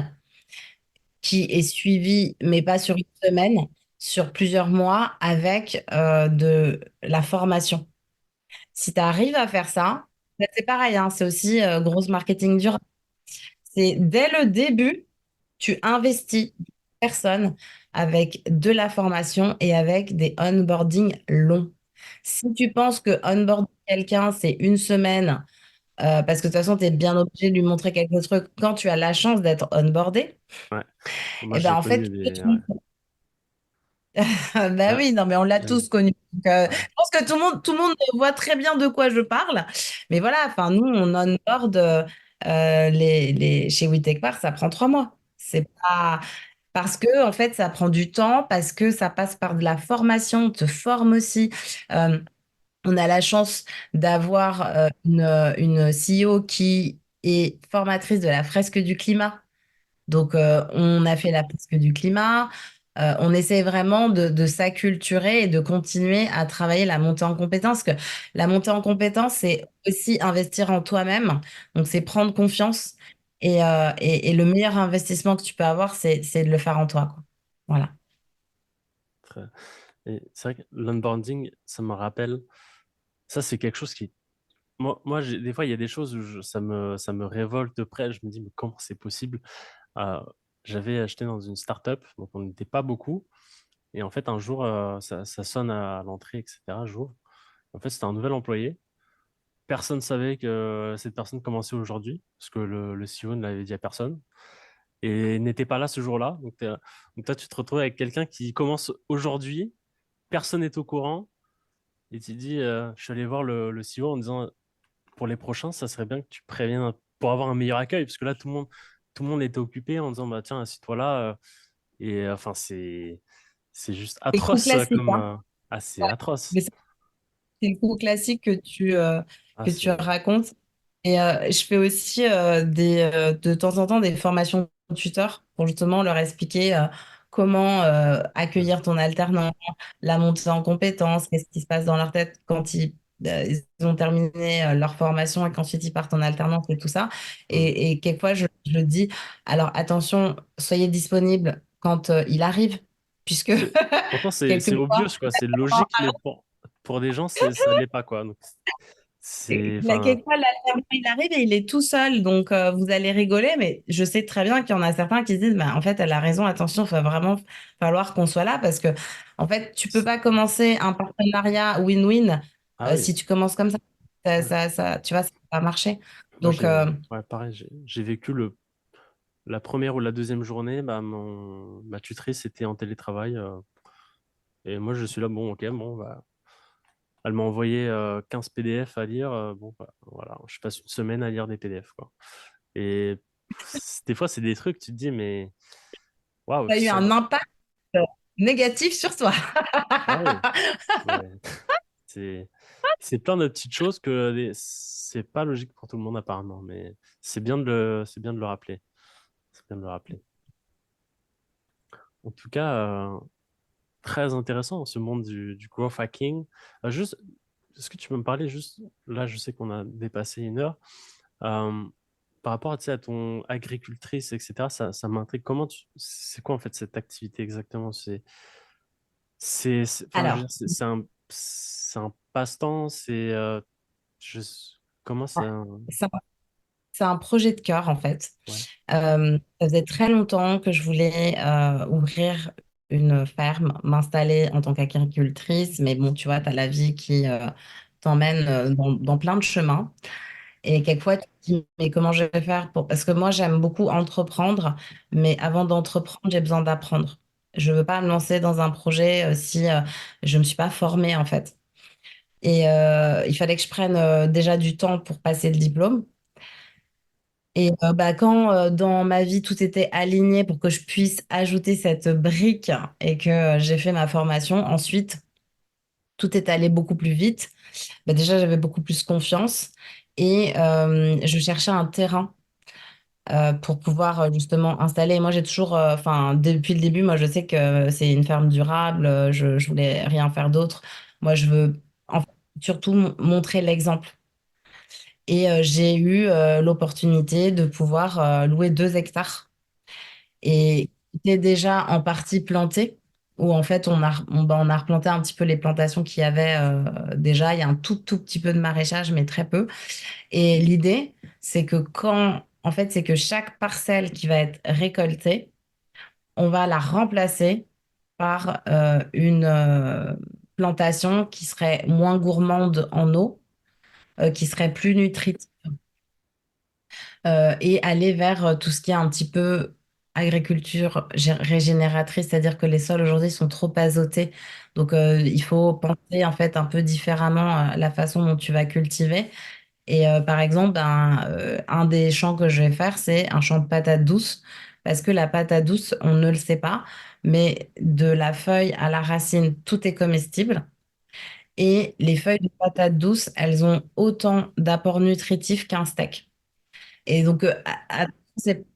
Speaker 2: qui est suivi, mais pas sur une semaine, sur plusieurs mois avec de la formation. Si tu arrives à faire ça, ben, c'est pareil, hein, c'est aussi grosse marketing durable. C'est dès le début, tu investis personne avec de la formation et avec des onboarding longs. Si tu penses que onboard quelqu'un, c'est une semaine, parce que de toute façon, tu es bien obligé de lui montrer quelques trucs quand tu as la chance d'être onboardé,
Speaker 1: Ouais. Moi,
Speaker 2: et ben
Speaker 1: j'ai
Speaker 2: en fait,
Speaker 1: connu
Speaker 2: tu peux
Speaker 1: des. Ouais.
Speaker 2: te Ben
Speaker 1: Ah,
Speaker 2: oui, non, mais on l'a
Speaker 1: j'ai-
Speaker 2: tous connu. Donc,
Speaker 1: ouais.
Speaker 2: je pense que tout le monde voit très bien de quoi je parle. Mais voilà, enfin, nous, on onboard chez WeTechPart, ça prend 3 mois. C'est pas parce que, en fait, ça prend du temps, parce que ça passe par de la formation, on te forme aussi. Euh, on a la chance d'avoir une CEO qui est formatrice de la fresque du climat. Donc, on a fait la presque du climat. On essaie vraiment de s'acculturer et de continuer à travailler la montée en compétences. Que la montée en compétences, c'est aussi investir en toi-même. Donc, c'est prendre confiance. Et le meilleur investissement que tu peux avoir, c'est de le faire en toi, quoi. Voilà.
Speaker 1: Et c'est vrai que l'onboarding, ça me rappelle, ça c'est quelque chose qui est des fois, il y a des choses où ça me révolte de près. Je me dis, mais comment c'est possible? Euh, J'avais acheté dans une start-up, donc on n'était pas beaucoup. Et en fait, un jour, ça sonne à l'entrée, etc. J'ouvre. En fait, c'était un nouvel employé. Personne ne savait que cette personne commençait aujourd'hui, parce que le CEO ne l'avait dit à personne. Et n'était pas là ce jour-là. Donc toi, tu te retrouves avec quelqu'un qui commence aujourd'hui, personne n'est au courant, et tu dis, je suis allé voir le CEO en disant, pour les prochains, ça serait bien que tu préviennes pour avoir un meilleur accueil, parce que là, tout le monde était occupé en disant, bah tiens, assis-toi là. Et enfin, c'est juste
Speaker 2: C'est le coup
Speaker 1: atroce
Speaker 2: classique,
Speaker 1: comme,
Speaker 2: hein.
Speaker 1: ah, c'est
Speaker 2: Ouais.
Speaker 1: atroce.
Speaker 2: Mais c'est le coup classique
Speaker 1: Ah,
Speaker 2: que tu
Speaker 1: c'est,
Speaker 2: racontes. Et je fais aussi de temps en temps des formations tuteurs pour justement leur expliquer comment
Speaker 1: ouais.
Speaker 2: accueillir ton alternant, la montée en compétences, qu'est-ce qui se passe dans leur tête quand ils ont terminé leur formation et qu'ensuite ils partent en alternance et tout ça.
Speaker 1: Hmm.
Speaker 2: Et quelquefois, je dis, alors attention, soyez disponible quand il arrive, puisque
Speaker 1: C'est- Pourtant, c'est
Speaker 2: quelquefois,
Speaker 1: obvious, quoi. C'est logique, mais pour des gens, ça l'est pas, quoi. Donc, enfin,
Speaker 2: quelquefois, l'alternant, il arrive et il est tout seul, donc vous allez rigoler, mais je sais très bien qu'il y en a certains qui se disent, bah, en fait, elle a raison, attention, il va vraiment falloir qu'on soit là parce que, en fait, tu peux
Speaker 1: c'est-
Speaker 2: pas commencer un partenariat win-win
Speaker 1: ah oui.
Speaker 2: si tu commences comme ça.
Speaker 1: Ouais.
Speaker 2: Tu vois, ça va pas marcher.
Speaker 1: Moi,
Speaker 2: Donc,
Speaker 1: ouais, pareil, j'ai vécu la première ou la deuxième journée, bah, ma tutrice était en télétravail, et moi, je suis là, bon, ok, bon, bah, elle m'a envoyé 15 PDF à lire, bon, bah, voilà, je passe une semaine à lire des PDF, quoi. Et des fois, c'est des trucs, tu te dis, mais waouh,
Speaker 2: ça a eu un impact euh, négatif sur toi.
Speaker 1: ah oui, c'est c'est- c'est plein de petites choses que c'est pas logique pour tout le monde apparemment, mais c'est bien de le rappeler. C'est bien de le rappeler. En tout cas, très intéressant ce monde du growth hacking. Juste, est-ce que tu peux me parler juste, là je sais qu'on a dépassé une heure, euh, par rapport tu sais, à ton agricultrice, etc., ça m'intrigue. C'est quoi en fait cette activité exactement? Enfin, je veux
Speaker 2: Alors,
Speaker 1: dire, c'est un passe-temps, je, comment
Speaker 2: ouais,
Speaker 1: c'est un,
Speaker 2: c'est un, c'est un projet de cœur, en fait.
Speaker 1: ouais,
Speaker 2: Ça faisait très longtemps que je voulais ouvrir une ferme, m'installer en tant qu'agricultrice, mais bon, tu vois, tu as la vie qui t'emmène dans plein de chemins. Et quelquefois, tu te dis, mais comment je vais faire pour... Parce que moi, j'aime beaucoup entreprendre, mais avant d'entreprendre, j'ai besoin d'apprendre. Je ne veux pas me lancer dans un projet si je ne me suis pas formée, en fait. Et il fallait que je prenne déjà du temps pour passer le diplôme. Et bah, quand dans ma vie tout était aligné pour que je puisse ajouter cette brique et que j'ai fait ma formation, ensuite tout est allé beaucoup plus vite. Bah, déjà, j'avais beaucoup plus confiance et je cherchais un terrain pour pouvoir justement installer. Moi, j'ai toujours, enfin, depuis le début, moi, je sais que c'est une ferme durable. Je voulais rien faire d'autre. Moi, je veux en fait, surtout montrer l'exemple. Et j'ai eu l'opportunité de pouvoir louer 2 hectares et qui était déjà en partie planté, où en fait on a replanté un petit peu les plantations qu'il y avait déjà. Il y a un tout petit peu de maraîchage, mais très peu. Et l'idée, c'est que en fait, c'est que chaque parcelle qui va être récoltée, on va la remplacer par une plantation qui serait moins gourmande en eau, qui serait plus nutritive et aller vers tout ce qui est un petit peu agriculture régénératrice, c'est-à-dire que les sols aujourd'hui sont trop azotés. Donc, il faut penser en fait un peu différemment la façon dont tu vas cultiver. Et par exemple, un des champs que je vais faire, c'est un champ de patates douces, parce que la patate douce, on ne le sait pas, mais de la feuille à la racine, tout est comestible. Et les feuilles de patate douce, elles ont autant d'apports nutritifs qu'un steak. Et donc,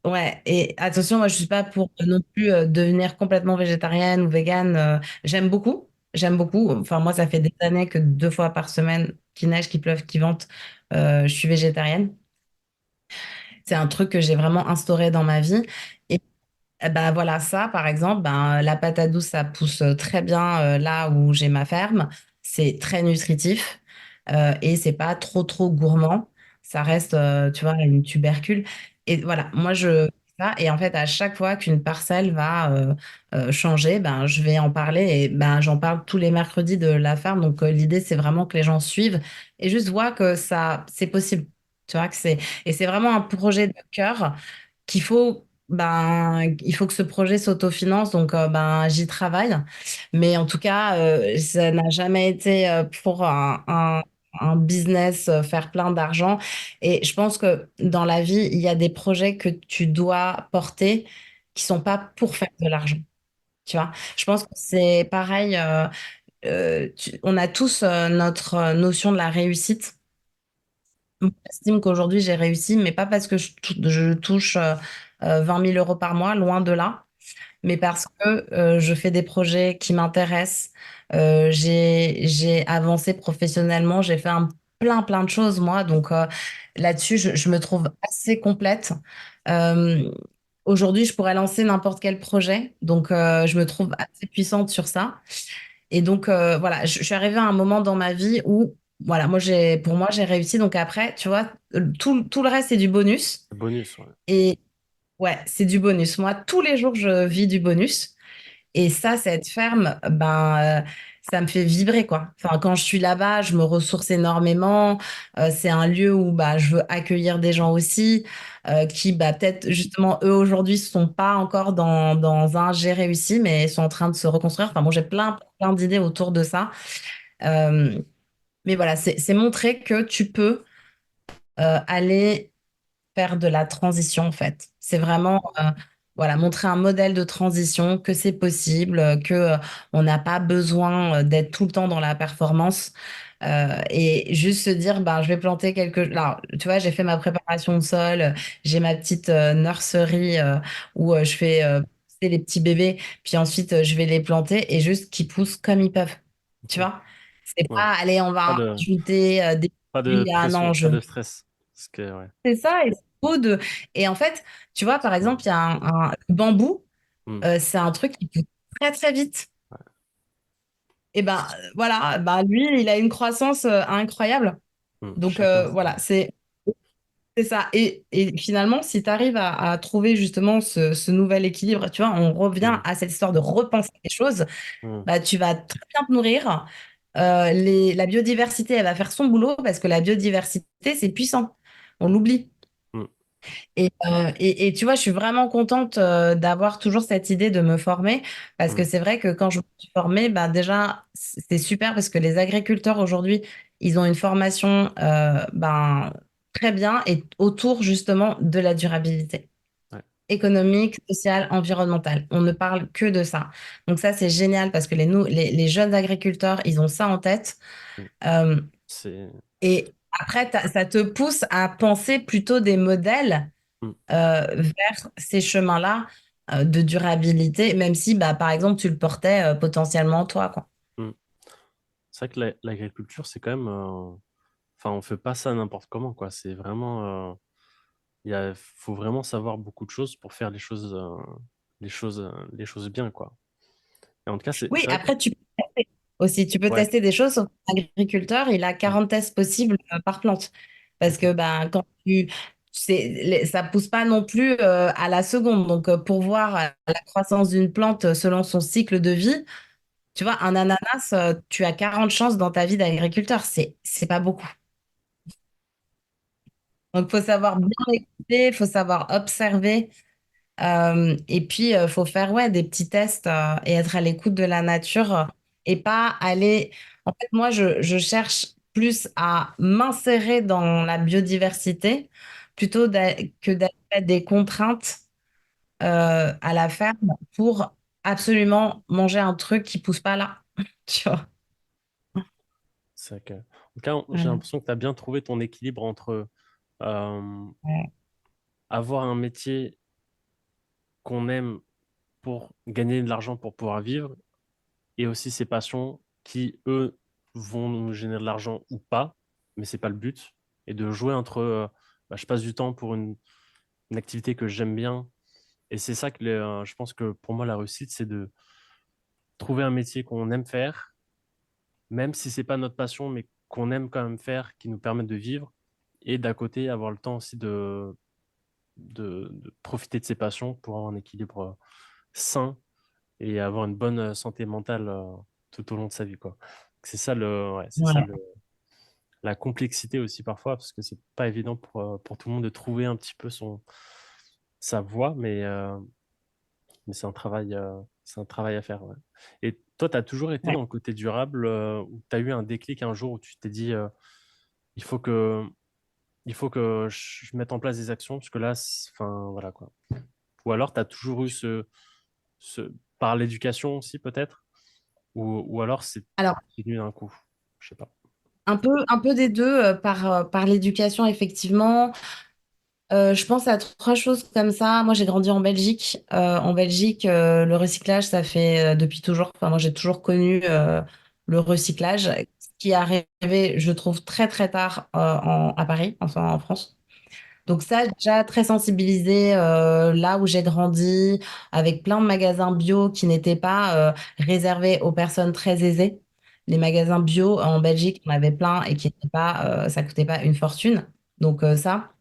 Speaker 2: ouais. Et attention, moi, je suis pas pour non plus devenir complètement végétarienne ou végane. J'aime beaucoup. J'aime beaucoup. Enfin, moi, ça fait des années que 2 fois par semaine, qu'il neige, qu'il pleuve, qu'il vente, je suis végétarienne. C'est un truc que j'ai vraiment instauré dans ma vie. Et bah, voilà, ça, par exemple, ben, la patate douce, ça pousse très bien là où j'ai ma ferme. C'est très nutritif. et c'est pas trop trop gourmand. Ça reste, tu vois, une tubercule. Et voilà, moi je fais ça. Et en fait, à chaque fois qu'une parcelle va changer, ben je vais en parler et ben j'en parle tous les mercredis de la ferme. Donc l'idée c'est vraiment que les gens suivent et juste voient que ça c'est possible. Tu vois que c'est et c'est vraiment un projet de cœur qu'il faut. Ben, il faut que ce projet s'autofinance, donc ben, j'y travaille. Mais en tout cas, ça n'a jamais été pour un business, faire plein d'argent. Et je pense que dans la vie, il y a des projets que tu dois porter qui sont pas pour faire de l'argent. Tu vois, je pense que c'est pareil. On a tous notre notion de la réussite. Moi, j'estime qu'aujourd'hui, j'ai réussi, mais pas parce que je touche 20 000 euros par mois, loin de là, mais parce que je fais des projets qui m'intéressent. J'ai avancé professionnellement, j'ai fait plein de choses, moi. Donc là-dessus, je me trouve assez complète. Euh, Aujourd'hui, je pourrais lancer n'importe quel projet. Donc, je me trouve assez puissante sur ça. Et donc, voilà, je suis arrivée à un moment dans ma vie où, voilà, pour moi, j'ai réussi. Donc après, tu vois, tout le reste, c'est du bonus.
Speaker 1: Le bonus, ouais.
Speaker 2: Et ouais, c'est du bonus. Moi, tous les jours, je vis du bonus. Et ça, cette ferme, ben, ça me fait vibrer, quoi. Enfin, quand je suis là-bas, je me ressource énormément. C'est un lieu où bah, je veux accueillir des gens aussi, qui, bah, peut-être, justement, eux, aujourd'hui, sont pas encore dans un j'ai réussi, mais sont en train de se reconstruire. Enfin, bon, j'ai plein d'idées autour de ça. Euh, mais voilà, c'est montrer que tu peux aller faire de la transition, en fait. C'est vraiment, voilà, montrer un modèle de transition, que c'est possible, que on n'a pas besoin d'être tout le temps dans la performance. Et juste se dire, ben, je vais planter Alors, tu vois, j'ai fait ma préparation de sol, j'ai ma petite nurserie où je fais pousser les petits bébés, puis ensuite je vais les planter et juste qu'ils poussent comme ils peuvent. Tu
Speaker 1: Ok.
Speaker 2: vois? C'est
Speaker 1: Ouais.
Speaker 2: pas, allez, on
Speaker 1: Pas
Speaker 2: va
Speaker 1: de,
Speaker 2: ajouter des
Speaker 1: pas de
Speaker 2: fruits. Ah non,
Speaker 1: pression, pas de stress. Parce que, ouais.
Speaker 2: c'est ça, et c'est beau de. Et en fait, tu vois, par
Speaker 1: Mm.
Speaker 2: exemple, il y a le bambou,
Speaker 1: Mm.
Speaker 2: c'est un truc qui pousse très très vite.
Speaker 1: Ouais.
Speaker 2: Et ben voilà, bah lui, il a une croissance incroyable.
Speaker 1: Mm.
Speaker 2: Donc
Speaker 1: Chacun,
Speaker 2: voilà, c'est ça. Et finalement, si tu arrives à trouver justement ce nouvel équilibre, tu vois, on revient
Speaker 1: Mm.
Speaker 2: à cette histoire de repenser les choses,
Speaker 1: Mm.
Speaker 2: bah, tu vas très bien te nourrir. La biodiversité, elle va faire son boulot parce que la biodiversité, c'est puissant. On l'oublie.
Speaker 1: Mm.
Speaker 2: Et tu vois, je suis vraiment contente d'avoir toujours cette idée de me former parce que
Speaker 1: Mm.
Speaker 2: c'est vrai que quand je me suis formée, bah déjà, c'est super parce que les agriculteurs aujourd'hui, ils ont une formation ben, très bien et autour justement de la durabilité
Speaker 1: Ouais.
Speaker 2: économique, sociale, environnementale. On ne parle que de ça. Donc ça, c'est génial parce que les jeunes agriculteurs, ils ont ça en tête.
Speaker 1: Mm.
Speaker 2: Euh,
Speaker 1: C'est.
Speaker 2: et après, ça te pousse à penser plutôt des modèles
Speaker 1: Mm.
Speaker 2: vers ces chemins-là de durabilité, même si, bah, par exemple, tu le portais potentiellement toi, quoi.
Speaker 1: Mm. C'est vrai que l'agriculture, c'est quand même. Enfin, on fait pas ça n'importe comment, quoi. C'est vraiment. Faut vraiment savoir beaucoup de choses pour faire les choses bien, quoi. Et en tout cas, c'est
Speaker 2: Oui,
Speaker 1: c'est vrai que.
Speaker 2: après, tu peux tester aussi. Tu peux
Speaker 1: Ouais.
Speaker 2: tester des choses. L'agriculteur, il a
Speaker 1: Mm.
Speaker 2: 40 tests possibles par plante. Parce
Speaker 1: Ok.
Speaker 2: que ben, ça pousse pas non plus à la seconde. Donc, pour voir la croissance d'une plante selon son cycle de vie, tu vois, un ananas, tu as 40 chances dans ta vie d'agriculteur. C'est pas beaucoup. Donc, il faut savoir bien écouter, il faut savoir observer. Et puis, il faut faire ouais, des petits tests et être à l'écoute de la nature et pas aller. En fait, moi, je cherche plus à m'insérer dans la biodiversité plutôt que d'aller mettre des contraintes à la ferme pour absolument manger un truc qui pousse pas là. Tu vois?
Speaker 1: C'est vrai que. En tout cas, j'ai
Speaker 2: Voilà.
Speaker 1: l'impression que tu as bien trouvé ton équilibre entre euh,
Speaker 2: Ouais.
Speaker 1: avoir un métier qu'on aime pour gagner de l'argent pour pouvoir vivre et aussi ses passions qui, eux, vont nous générer de l'argent ou pas, mais c'est pas le but. Et de jouer entre, bah, je passe du temps pour une activité que j'aime bien. Et c'est ça que je pense que pour moi, la réussite, c'est de trouver un métier qu'on aime faire, même si c'est pas notre passion, mais qu'on aime quand même faire, qui nous permettent de vivre, et d'à côté avoir le temps aussi de profiter de ses passions pour avoir un équilibre sain et avoir une bonne santé mentale tout au long de sa vie, quoi. C'est ça ouais, c'est ça
Speaker 2: Ouais,
Speaker 1: la complexité aussi parfois, parce que c'est pas évident pour tout le monde de trouver un petit peu sa voie, mais c'est un travail à faire. Ouais. Et toi, tu as toujours été
Speaker 2: ouais.
Speaker 1: dans le côté durable, ou tu as eu un déclic un jour où tu t'es dit, il faut que, il faut que je mette en place des actions, parce que là, enfin, voilà quoi. Ou alors, tu as toujours eu par l'éducation aussi, peut-être, ou alors
Speaker 2: Alors,
Speaker 1: c'est venu d'un coup, je sais pas.
Speaker 2: un peu des deux, par l'éducation, effectivement. Je pense à trois choses comme ça. Moi, j'ai grandi en Belgique. En Belgique, le recyclage, ça fait depuis toujours. Enfin, moi, j'ai toujours connu le recyclage, ce qui est arrivé, je trouve, très, très tard à Paris, enfin en France. Donc ça, déjà très sensibilisée là où j'ai grandi, avec plein de magasins bio qui n'étaient pas réservés aux personnes très aisées. Les magasins bio en Belgique, on avait plein et qui n'étaient pas, ça coûtait pas une fortune. Donc ça.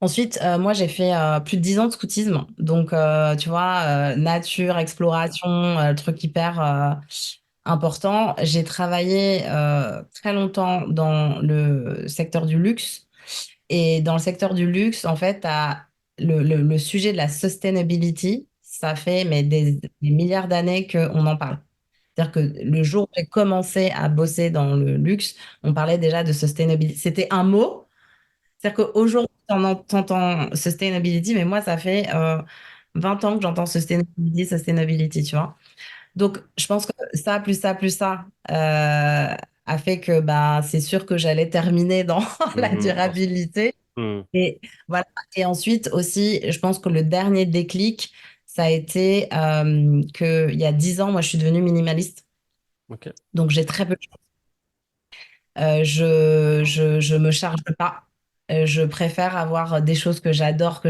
Speaker 2: Ensuite, moi, j'ai fait plus de 10 ans de scoutisme. Donc, tu vois, nature, exploration, truc hyper important. J'ai travaillé très longtemps dans le secteur du luxe. Et dans le secteur du luxe, en fait, le sujet de la sustainability, ça fait mais des milliards d'années qu'on en parle. C'est-à-dire que le jour où j'ai commencé à bosser dans le luxe, on parlait déjà de sustainability. C'était un mot, c'est-à-dire qu'aujourd'hui, t'entends sustainability, mais moi, ça fait 20 ans que j'entends sustainability, sustainability, tu vois. Donc, je pense que ça, plus ça, plus ça, a fait que bah, c'est sûr que j'allais terminer dans la
Speaker 1: Mhm, dans ce-
Speaker 2: durabilité.
Speaker 1: Mhm,
Speaker 2: Et voilà. Et ensuite aussi, je pense que le dernier déclic, ça a été qu'il y a 10 ans, moi, je suis devenue minimaliste.
Speaker 1: ok.
Speaker 2: Donc, j'ai très peu de choses. Je me charge pas. Je préfère avoir des choses que j'adore,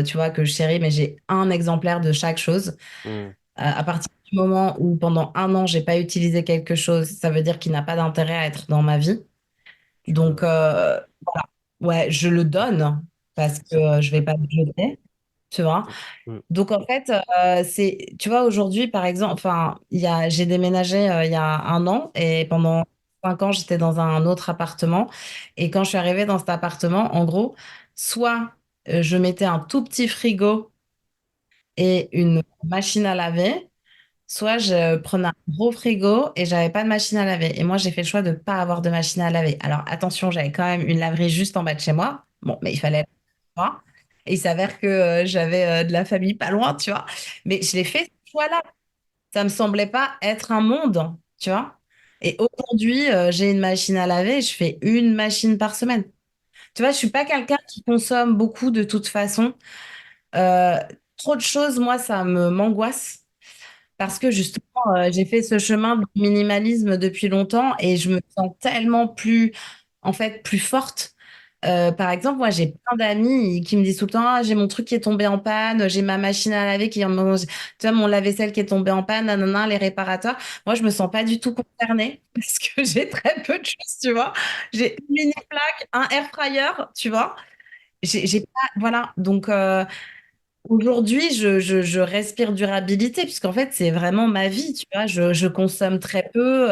Speaker 2: tu vois, que je chéris, mais j'ai un exemplaire de chaque chose.
Speaker 1: Mhm.
Speaker 2: À partir du moment où pendant un an, j'ai pas utilisé quelque chose, ça veut dire qu'il n'a pas d'intérêt à être dans ma vie.
Speaker 1: Tu
Speaker 2: Donc,
Speaker 1: le...
Speaker 2: ouais, je le donne parce que
Speaker 1: c'est-
Speaker 2: je vais pas le jeter, tu vois.
Speaker 1: Mhm,
Speaker 2: Donc en fait, tu vois, aujourd'hui, par exemple, enfin, j'ai déménagé il y a un an et pendant 5 ans, j'étais dans un autre appartement. Et quand je suis arrivée dans cet appartement, en gros, soit je mettais un tout petit frigo et une machine à laver, soit je prenais un gros frigo et j'avais pas de machine à laver. Et moi, j'ai fait le choix de pas avoir de machine à laver. Alors attention, j'avais quand même une laverie juste en bas de chez moi. Bon, mais il fallait pas. Et il s'avère que j'avais de la famille pas loin, tu vois. Mais je l'ai fait ce choix-là. Ça me semblait pas être un monde, tu vois. Et aujourd'hui, j'ai une machine à laver, je fais une machine par semaine. Tu vois, je suis pas quelqu'un qui consomme beaucoup de toute façon. Euh, Trop de choses, moi, ça me m'angoisse. Parce que justement, j'ai fait ce chemin de minimalisme depuis longtemps et je me sens tellement plus, en fait, plus forte. Par exemple, moi, j'ai plein d'amis qui me disent tout le temps, ah, j'ai mon truc qui est tombé en panne, j'ai ma machine à laver tu vois, mon lave-vaisselle qui est tombé en panne, nanana, les réparateurs. Moi, je me sens pas du tout concernée parce que j'ai très peu de choses, tu vois. J'ai une mini plaque, un air fryer, tu vois. J'ai pas, voilà. Donc, aujourd'hui, je respire durabilité, puisqu'en fait, c'est vraiment ma vie, tu vois. Je consomme très peu,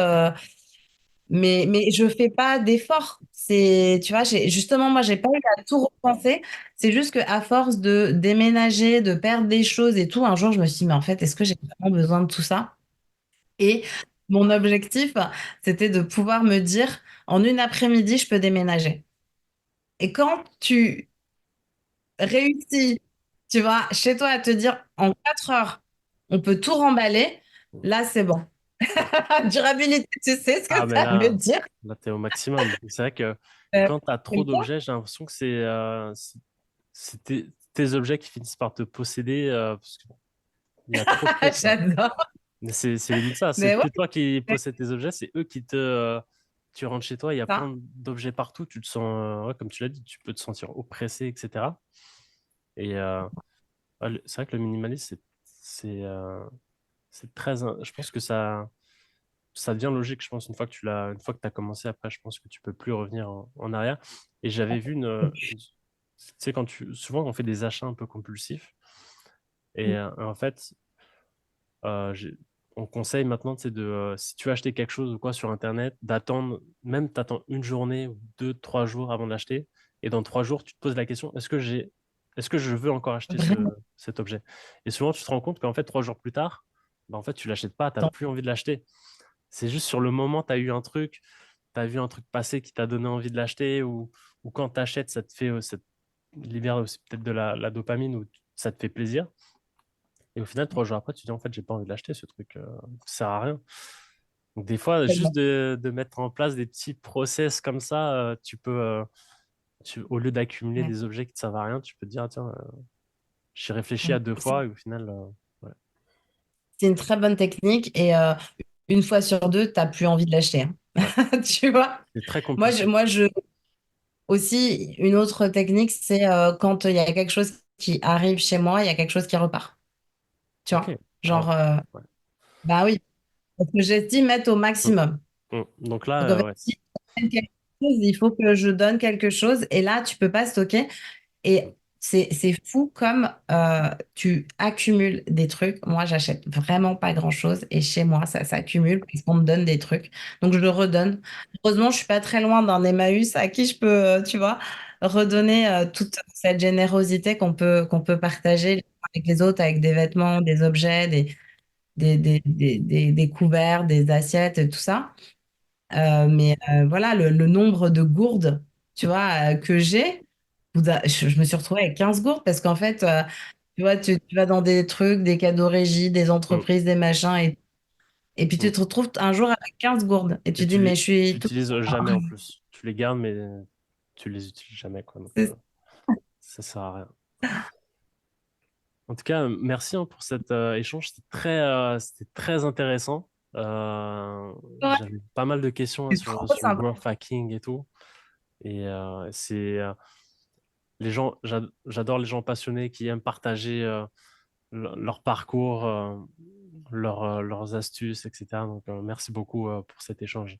Speaker 2: mais je fais pas d'efforts. Tu vois, justement, moi, j'ai pas eu à tout repenser. C'est juste qu'à force de déménager, de perdre des choses et tout, un jour, je me suis dit, mais en fait, est-ce que j'ai vraiment besoin de tout ça? Et mon objectif, c'était de pouvoir me dire, en une après-midi, je peux déménager. Et quand tu réussis, tu vois, chez toi à te dire en 4 heures, on peut tout remballer, là, c'est bon. Durabilité, tu sais ce
Speaker 1: Ah,
Speaker 2: que
Speaker 1: mais
Speaker 2: ça veut
Speaker 1: là,
Speaker 2: dire?
Speaker 1: là t'es au maximum. C'est vrai que
Speaker 2: Euh,
Speaker 1: quand tu as trop
Speaker 2: J'aime pas.
Speaker 1: d'objets, j'ai l'impression que c'est tes objets qui finissent par te posséder, parce qu'il y a trop de choses, quoi.
Speaker 2: J'adore.
Speaker 1: Mais c'est limite ça. C'est
Speaker 2: Mais ouais,
Speaker 1: plus toi qui
Speaker 2: c'est
Speaker 1: possèdes tes objets, c'est eux tu rentres chez toi, il y a
Speaker 2: ça.
Speaker 1: plein d'objets partout. Tu te sens, ouais, comme tu l'as dit, tu peux te sentir oppressé, etc. Et ouais, c'est vrai que le minimalisme, c'est très. Je pense que ça. ça devient logique, je pense, une fois que tu as commencé, après, je pense que tu peux plus revenir en arrière. Et j'avais vu tu sais, souvent, on fait des achats un peu compulsifs. Et en fait, euh, j'ai- on conseille maintenant, tu sais, si tu veux acheter quelque chose ou quoi sur Internet, d'attendre, même t'attends une journée ou 2, 3 jours avant d'acheter. Et dans 3 jours, tu te poses la question, est-ce que je veux encore acheter
Speaker 2: Vraiment.
Speaker 1: cet objet? Et souvent, tu te rends compte qu'en fait, 3 jours plus tard, bah, en fait, tu l'achètes pas, tu n'as plus envie de l'acheter. C'est juste sur le moment, tu as eu un truc, tu as vu un truc passer qui t'a donné envie de l'acheter, ou quand tu achètes, ça te libère aussi peut-être de la dopamine, ou ça te fait plaisir. Et au final, 3 jours après, tu te dis, en fait, j'ai pas envie de l'acheter, ce truc, ça sert à rien. Donc, des fois, juste de mettre en place des petits process comme ça, tu peux, au lieu d'accumuler
Speaker 2: Ouais.
Speaker 1: des objets qui ne servent à rien, tu peux te dire, ah, tiens, j'y réfléchis
Speaker 2: Ouais.
Speaker 1: à 2 fois, et au final, ouais.
Speaker 2: C'est une très bonne technique et une fois sur deux, tu n'as plus envie de l'acheter, hein.
Speaker 1: Ouais.
Speaker 2: Tu vois?
Speaker 1: C'est très
Speaker 2: Moi, je,
Speaker 1: compulsif.
Speaker 2: moi, je, aussi, une autre technique, c'est quand il y a quelque chose qui arrive chez moi, il y a quelque chose qui repart. Tu
Speaker 1: Ok.
Speaker 2: vois?
Speaker 1: Ah,
Speaker 2: Genre,
Speaker 1: ouais.
Speaker 2: bah oui, parce que j'estime être au
Speaker 1: Mm,
Speaker 2: maximum.
Speaker 1: Donc là,
Speaker 2: Donc, en fait,
Speaker 1: ouais.
Speaker 2: si je donne quelque chose, il faut que je donne quelque chose et là, tu peux pas stocker. Et c'est fou comme tu accumules des trucs. Moi, j'achète vraiment pas grand-chose et chez moi, ça s'accumule parce qu'on me donne des trucs. Donc, je le redonne. Heureusement, je suis pas très loin d'un Emmaüs à qui je peux, tu vois, redonner toute cette générosité qu'on peut partager avec les autres, avec des vêtements, des objets, des couverts, des assiettes, et tout ça. Mais voilà, le nombre de gourdes, tu vois, que j'ai, je me suis retrouvée avec 15 gourdes parce qu'en fait, tu vois, tu vas dans des trucs, des cadeaux régis, des
Speaker 1: Mm,
Speaker 2: entreprises, des machins, et puis tu
Speaker 1: mm.
Speaker 2: te retrouves un jour avec 15 gourdes et
Speaker 1: Et
Speaker 2: tu dis, mais je
Speaker 1: tu
Speaker 2: suis tout.
Speaker 1: l'utilises jamais en plus. Tu les gardes, mais tu les utilises jamais, quoi. Donc,
Speaker 2: C'est
Speaker 1: ça sert à rien. En tout cas, merci hein, pour cet échange. C'était très intéressant.
Speaker 2: ouais,
Speaker 1: J'avais pas mal de questions hein,
Speaker 2: c'est trop
Speaker 1: sur le
Speaker 2: sympa.
Speaker 1: growth hacking et tout. Et j'adore les gens passionnés qui aiment partager leur parcours, leurs astuces, etc. Donc, merci beaucoup pour cet échange.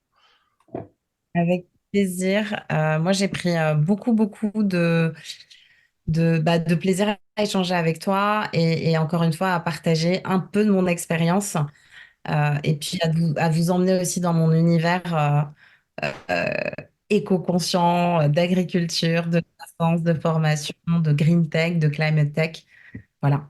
Speaker 2: Avec plaisir. Moi, j'ai pris beaucoup, beaucoup de plaisir à échanger avec toi et encore une fois à partager un peu de mon expérience. Et puis à vous emmener aussi dans mon univers éco-conscient, d'agriculture, de croissance, de formation, de green tech, de climate tech. Voilà.